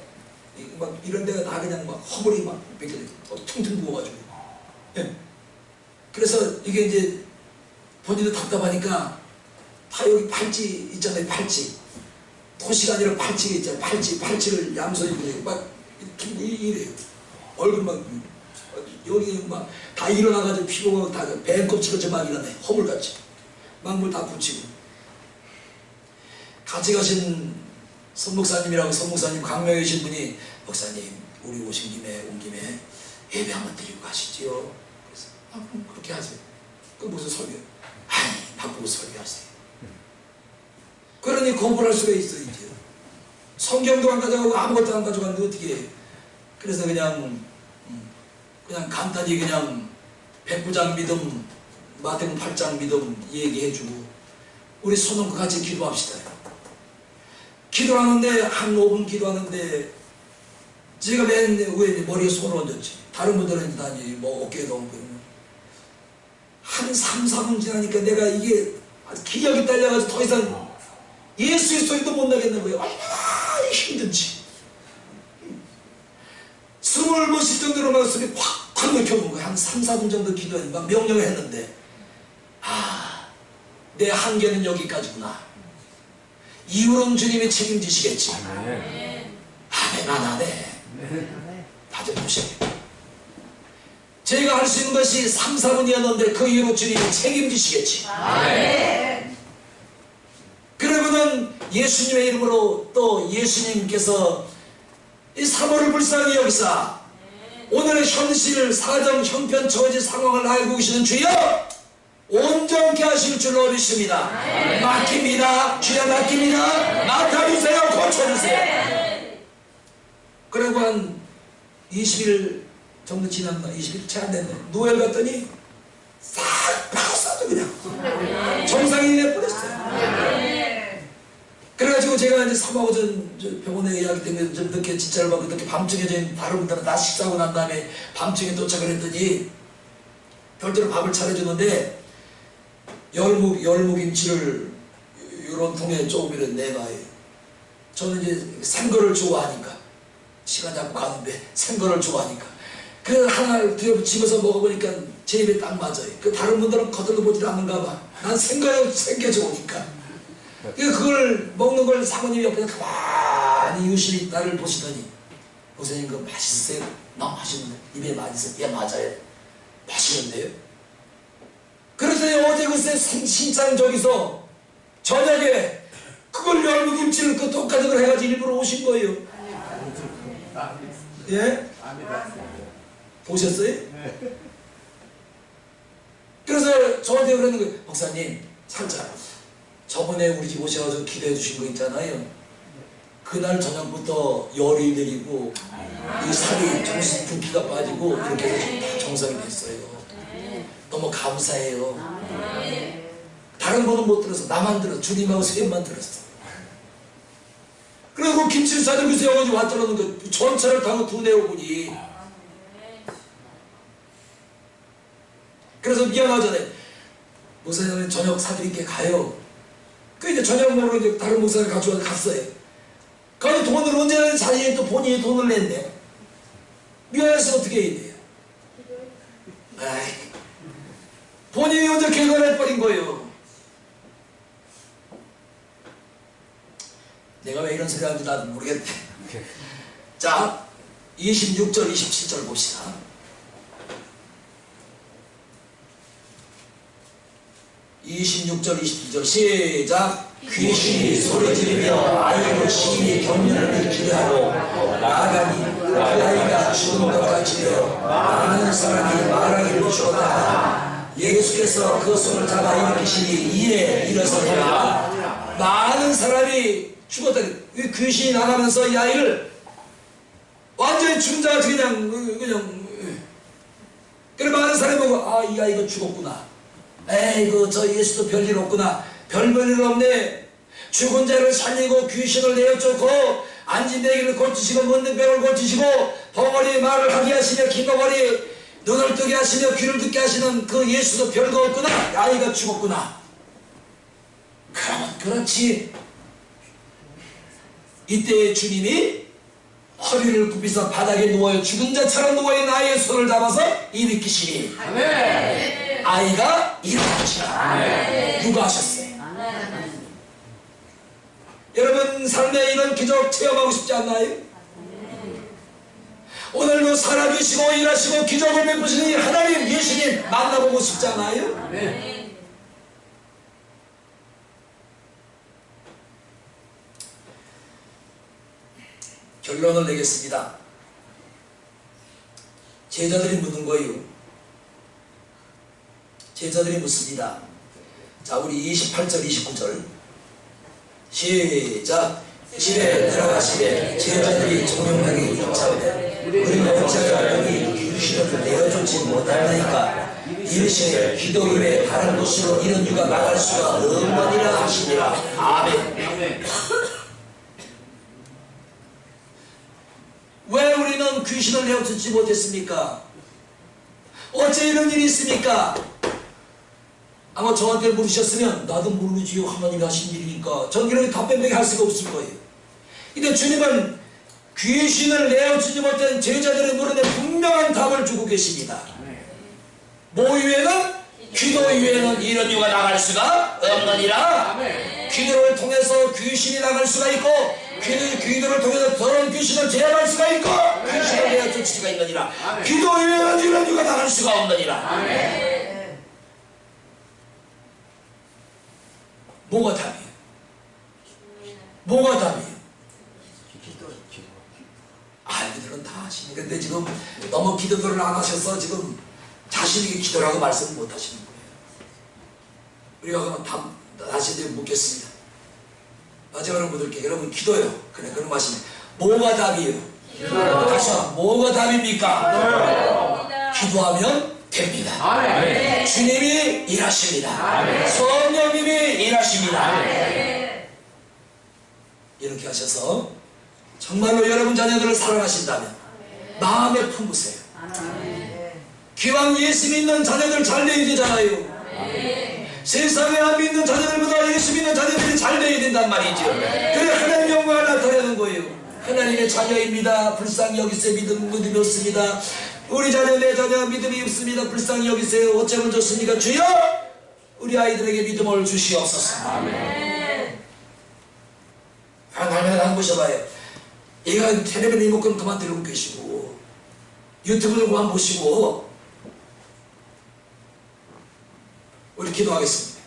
이런 데가 다 그냥 막 허물이 막 퉁퉁 부어가지고 예. 그래서 이게 이제 본인도 답답하니까 다 여기 팔찌 있잖아요. 팔찌 토시가 아니라 팔찌가 있잖아요. 팔찌를 양손이 막 이렇게 이래요. 얼굴 막 여기 막 다 일어나가지고 피부가 다 뱀 껍질같이 막 일어나요. 허물같이 막 물 다 붙이고 같이 가신 선목사님이라고 선목사님 강명이신 분이 목사님 우리 오신 김에 온 김에 예배 한번 드리고 가시지요. 그래서 그럼 그렇게 하세요. 그 무슨 설교? 아니 바꾸고 설교하세요. 그러니 공부를 할 수가 있어요. 이제 성경도 안 가져가고 아무것도 안 가져갔는데 어떻게 해. 그래서 그냥 간단히 그냥 백부장 믿음 마태복음 8장 믿음 얘기해주고 우리 손놓고 같이 기도합시다. 기도하는데 한 5분 기도하는데 제가 맨 위에 머리에 손을 얹었지. 다른 분들은 다 뭐 어깨에도 얹고 한 3, 4분 지나니까 내가 이게 기력이 딸려가지고 더 이상 예수의 소리도 못 나겠는 거예요. 얼마나 힘든지. 숨을 못 쉴 정도로 막 숨이 확 막혀오는 거예요. 한 3, 4분 정도 기도했는데 막 명령을 했는데 내 한계는 여기까지구나. 이후로는 주님이 책임지시겠지. 아멘 안 하네. 다들 보셔요. 저희가 할 수 있는 것이 3, 4분이었는데 그 이후로 주님이 책임지시겠지. 아멘. 그러면은 예수님의 이름으로 또 예수님께서 이 사모를 불쌍히 여기사 오늘의 현실, 사정, 형편, 처지, 상황을 알고 계시는 주여 온전케 하실 줄로 믿습니다. 맡깁니다. 주여 맡깁니다. 맡아주세요. 고쳐주세요. 그리고 한 20일 정도 지났나? 20일 채 안 됐네. 노엘 갔더니 싹 바꿨어도 그냥 정상이 내버렸어요. 그래가지고 제가 이제 3하고 전 병원에 예약이 때문에 좀 늦게 진짜를 받고 늦게 밤중에 저희 다른 분들은 다 식사하고 난 다음에 밤중에 도착을 했더니 별도로 밥을 차려주는데 열무김치를 이런 통에 조금 이렇게 내놔요. 저는 이제 생거를 좋아하니까 시간 잡고 가는데 생거를 좋아하니까 그 하나를 집어서 먹어보니까 제 입에 딱 맞아요. 그 다른 분들은 거들러 보지도 않는가 봐. 난 생게 좋으니까. 그걸 먹는 걸 사모님이 옆에서 가만히 유실히 나를 보시더니 목사님 그거 맛있어요? 너무 맛있는데 입에 맞으세요? 예 맞아요. 맛있는데요? 그랬더니 어제 글쎄 신장 저기서 저녁에 그걸 열무김치를 그 똑같은 걸 해가지고 일부러 오신 거예요. 예? 보셨어요? 그래서 저한테 그러는 거예요. 목사님 살짝 저번에 우리 집 오셔가지고 기도해 주신 거 있잖아요. 그날 저녁부터 열이 내리고 이 살이 조금씩 붓기가 빠지고 이렇게 해서 다 정상이 됐어요. 너무 감사해요. 다른 분은 못 들어서 나만 들었어. 주님하고 선생님만 들었어. 그리고 김치를 싸들고 세워가지고 왔더라는 거 전차를 타고 두 내어보니 그래서 미안하잖아요. 목사님 저녁 사드릴게 가요. 그 이제 저녁 먹으러 이제 다른 목사를 가져와서 갔어요. 거기 돈을 언제 내는 자리에 또 본인이 돈을 냈네. 미안해서 어떻게 해야 돼요? 아이, 본인이 먼저 결과해버린 거예요. 내가 왜 이런 소리 하는지 나도 모르겠네. 자, 26절, 27절 봅시다. 26절, 27절 시작. 귀신이 소리지르며 아이로 심히 경련을 일으키게 하고 나아가니 그 아이가 죽은 것 같이 되어 많은 사람이 말하기를 죽었다. 예수께서 그 손을 잡아 일으키시니 이에 일어서니라. 많은 사람이 죽었다. 귀신이 나가면서 이 아이를 완전히 죽은 자같이 그냥 그래 많은 사람이 보고 아 이 아이가 죽었구나. 에이구 저 예수도 별일 없구나. 별볼일 없네. 죽은 자를 살리고 귀신을 내어 쫓고 앉은 대기를 고치시고 묻는 뼈를 고치시고 벙어리 말을 하게 하시며 긴거머리 눈을 뜨게 하시며 귀를 듣게 하시는 그 예수도 별거 없구나. 아이가 죽었구나. 그러면 그렇지. 이때 주님이 허리를 굽히서 바닥에 누워 죽은 자처럼 누워있는 아이의 손을 잡아서 일으키시니 아이가 일어나시라. 누가 하셨어요? 여러분 삶에 이런 기적 체험하고 싶지 않나요? 오늘도 살아계시고 일하시고 기적을 베푸시는 하나님 예수님 만나보고 싶지 않아요? 결론을 내겠습니다. 제자들이 묻는 거예요. 제자들이 묻습니다. 자, 우리 28절, 29절 시작. 집에 들어가시되 제자들이 종용하게 쫓아오되 우리는 어찌하여 여기 귀신을 내어주지 못하나이까 이르시되 기도임에 다른 곳으로 이런 유가 나갈 수가 없느니라 하시니라. 아멘. 왜 우리는 귀신을 내어주지 못했습니까? 어째 이런 일이 있습니까? 아마 저한테 물으셨으면 나도 모르지요. 하나님이 하신 일이니까. 답입니까? 전 이렇게 답변밖에 할 수가 없을 거예요. 근데 주님은 귀신을 내어주지 못한 제자들의 물음에 분명한 답을 주고 계십니다. 뭐 이외에는? 기도 이외에는 이런 이유가 나갈 수가 없느니라. 기도를 통해서 귀신이 나갈 수가 있고, 기도를 통해서 더러운 귀신을 제압할 수가 있고, 귀신을 내어줄 수가 있느니라. 기도 이외에는 이런 이유가 나갈 수가 없느니라. 뭐가 답이에요? 뭐가 답이에요? 아이들은 다 하시네. 근데 지금 너무 기도를 안 하셔서 지금 자신에게 기도라고 말씀을 못 하시는 거예요. 우리가 그러면 다시 묻겠습니다. 마지막으로 묻을게요. 여러분 기도요. 그래 그런 말씀이 뭐가 답이에요? 다시 한번 뭐가 답입니까? 기도하면 됩니다. 아멘. 주님이 일하십니다. 아멘. 성령님이 일하십니다. 아멘. 이렇게 하셔서 정말로 여러분 자녀들을 사랑하신다면 마음에 품으세요. 기왕 예수 믿는 자녀들 잘 되어야 되잖아요. 세상에 안 믿는 자녀들보다 예수 믿는 자녀들이 잘 되어야 된단 말이죠. 그래 하나님의 영광을 나타내는 거예요. 하나님의 자녀입니다. 불쌍히 여기세요. 믿음이 없습니다. 우리 자녀 내 자녀 믿음이 없습니다. 불쌍히 여기세요. 어쩌면 좋습니까? 주여 우리 아이들에게 믿음을 주시옵소서. 아멘. 하나님 한번 보셔봐요. 얘가 텔레비전 리모컨 그만 들고 계시고 유튜브를 그만 보시고 우리 기도하겠습니다.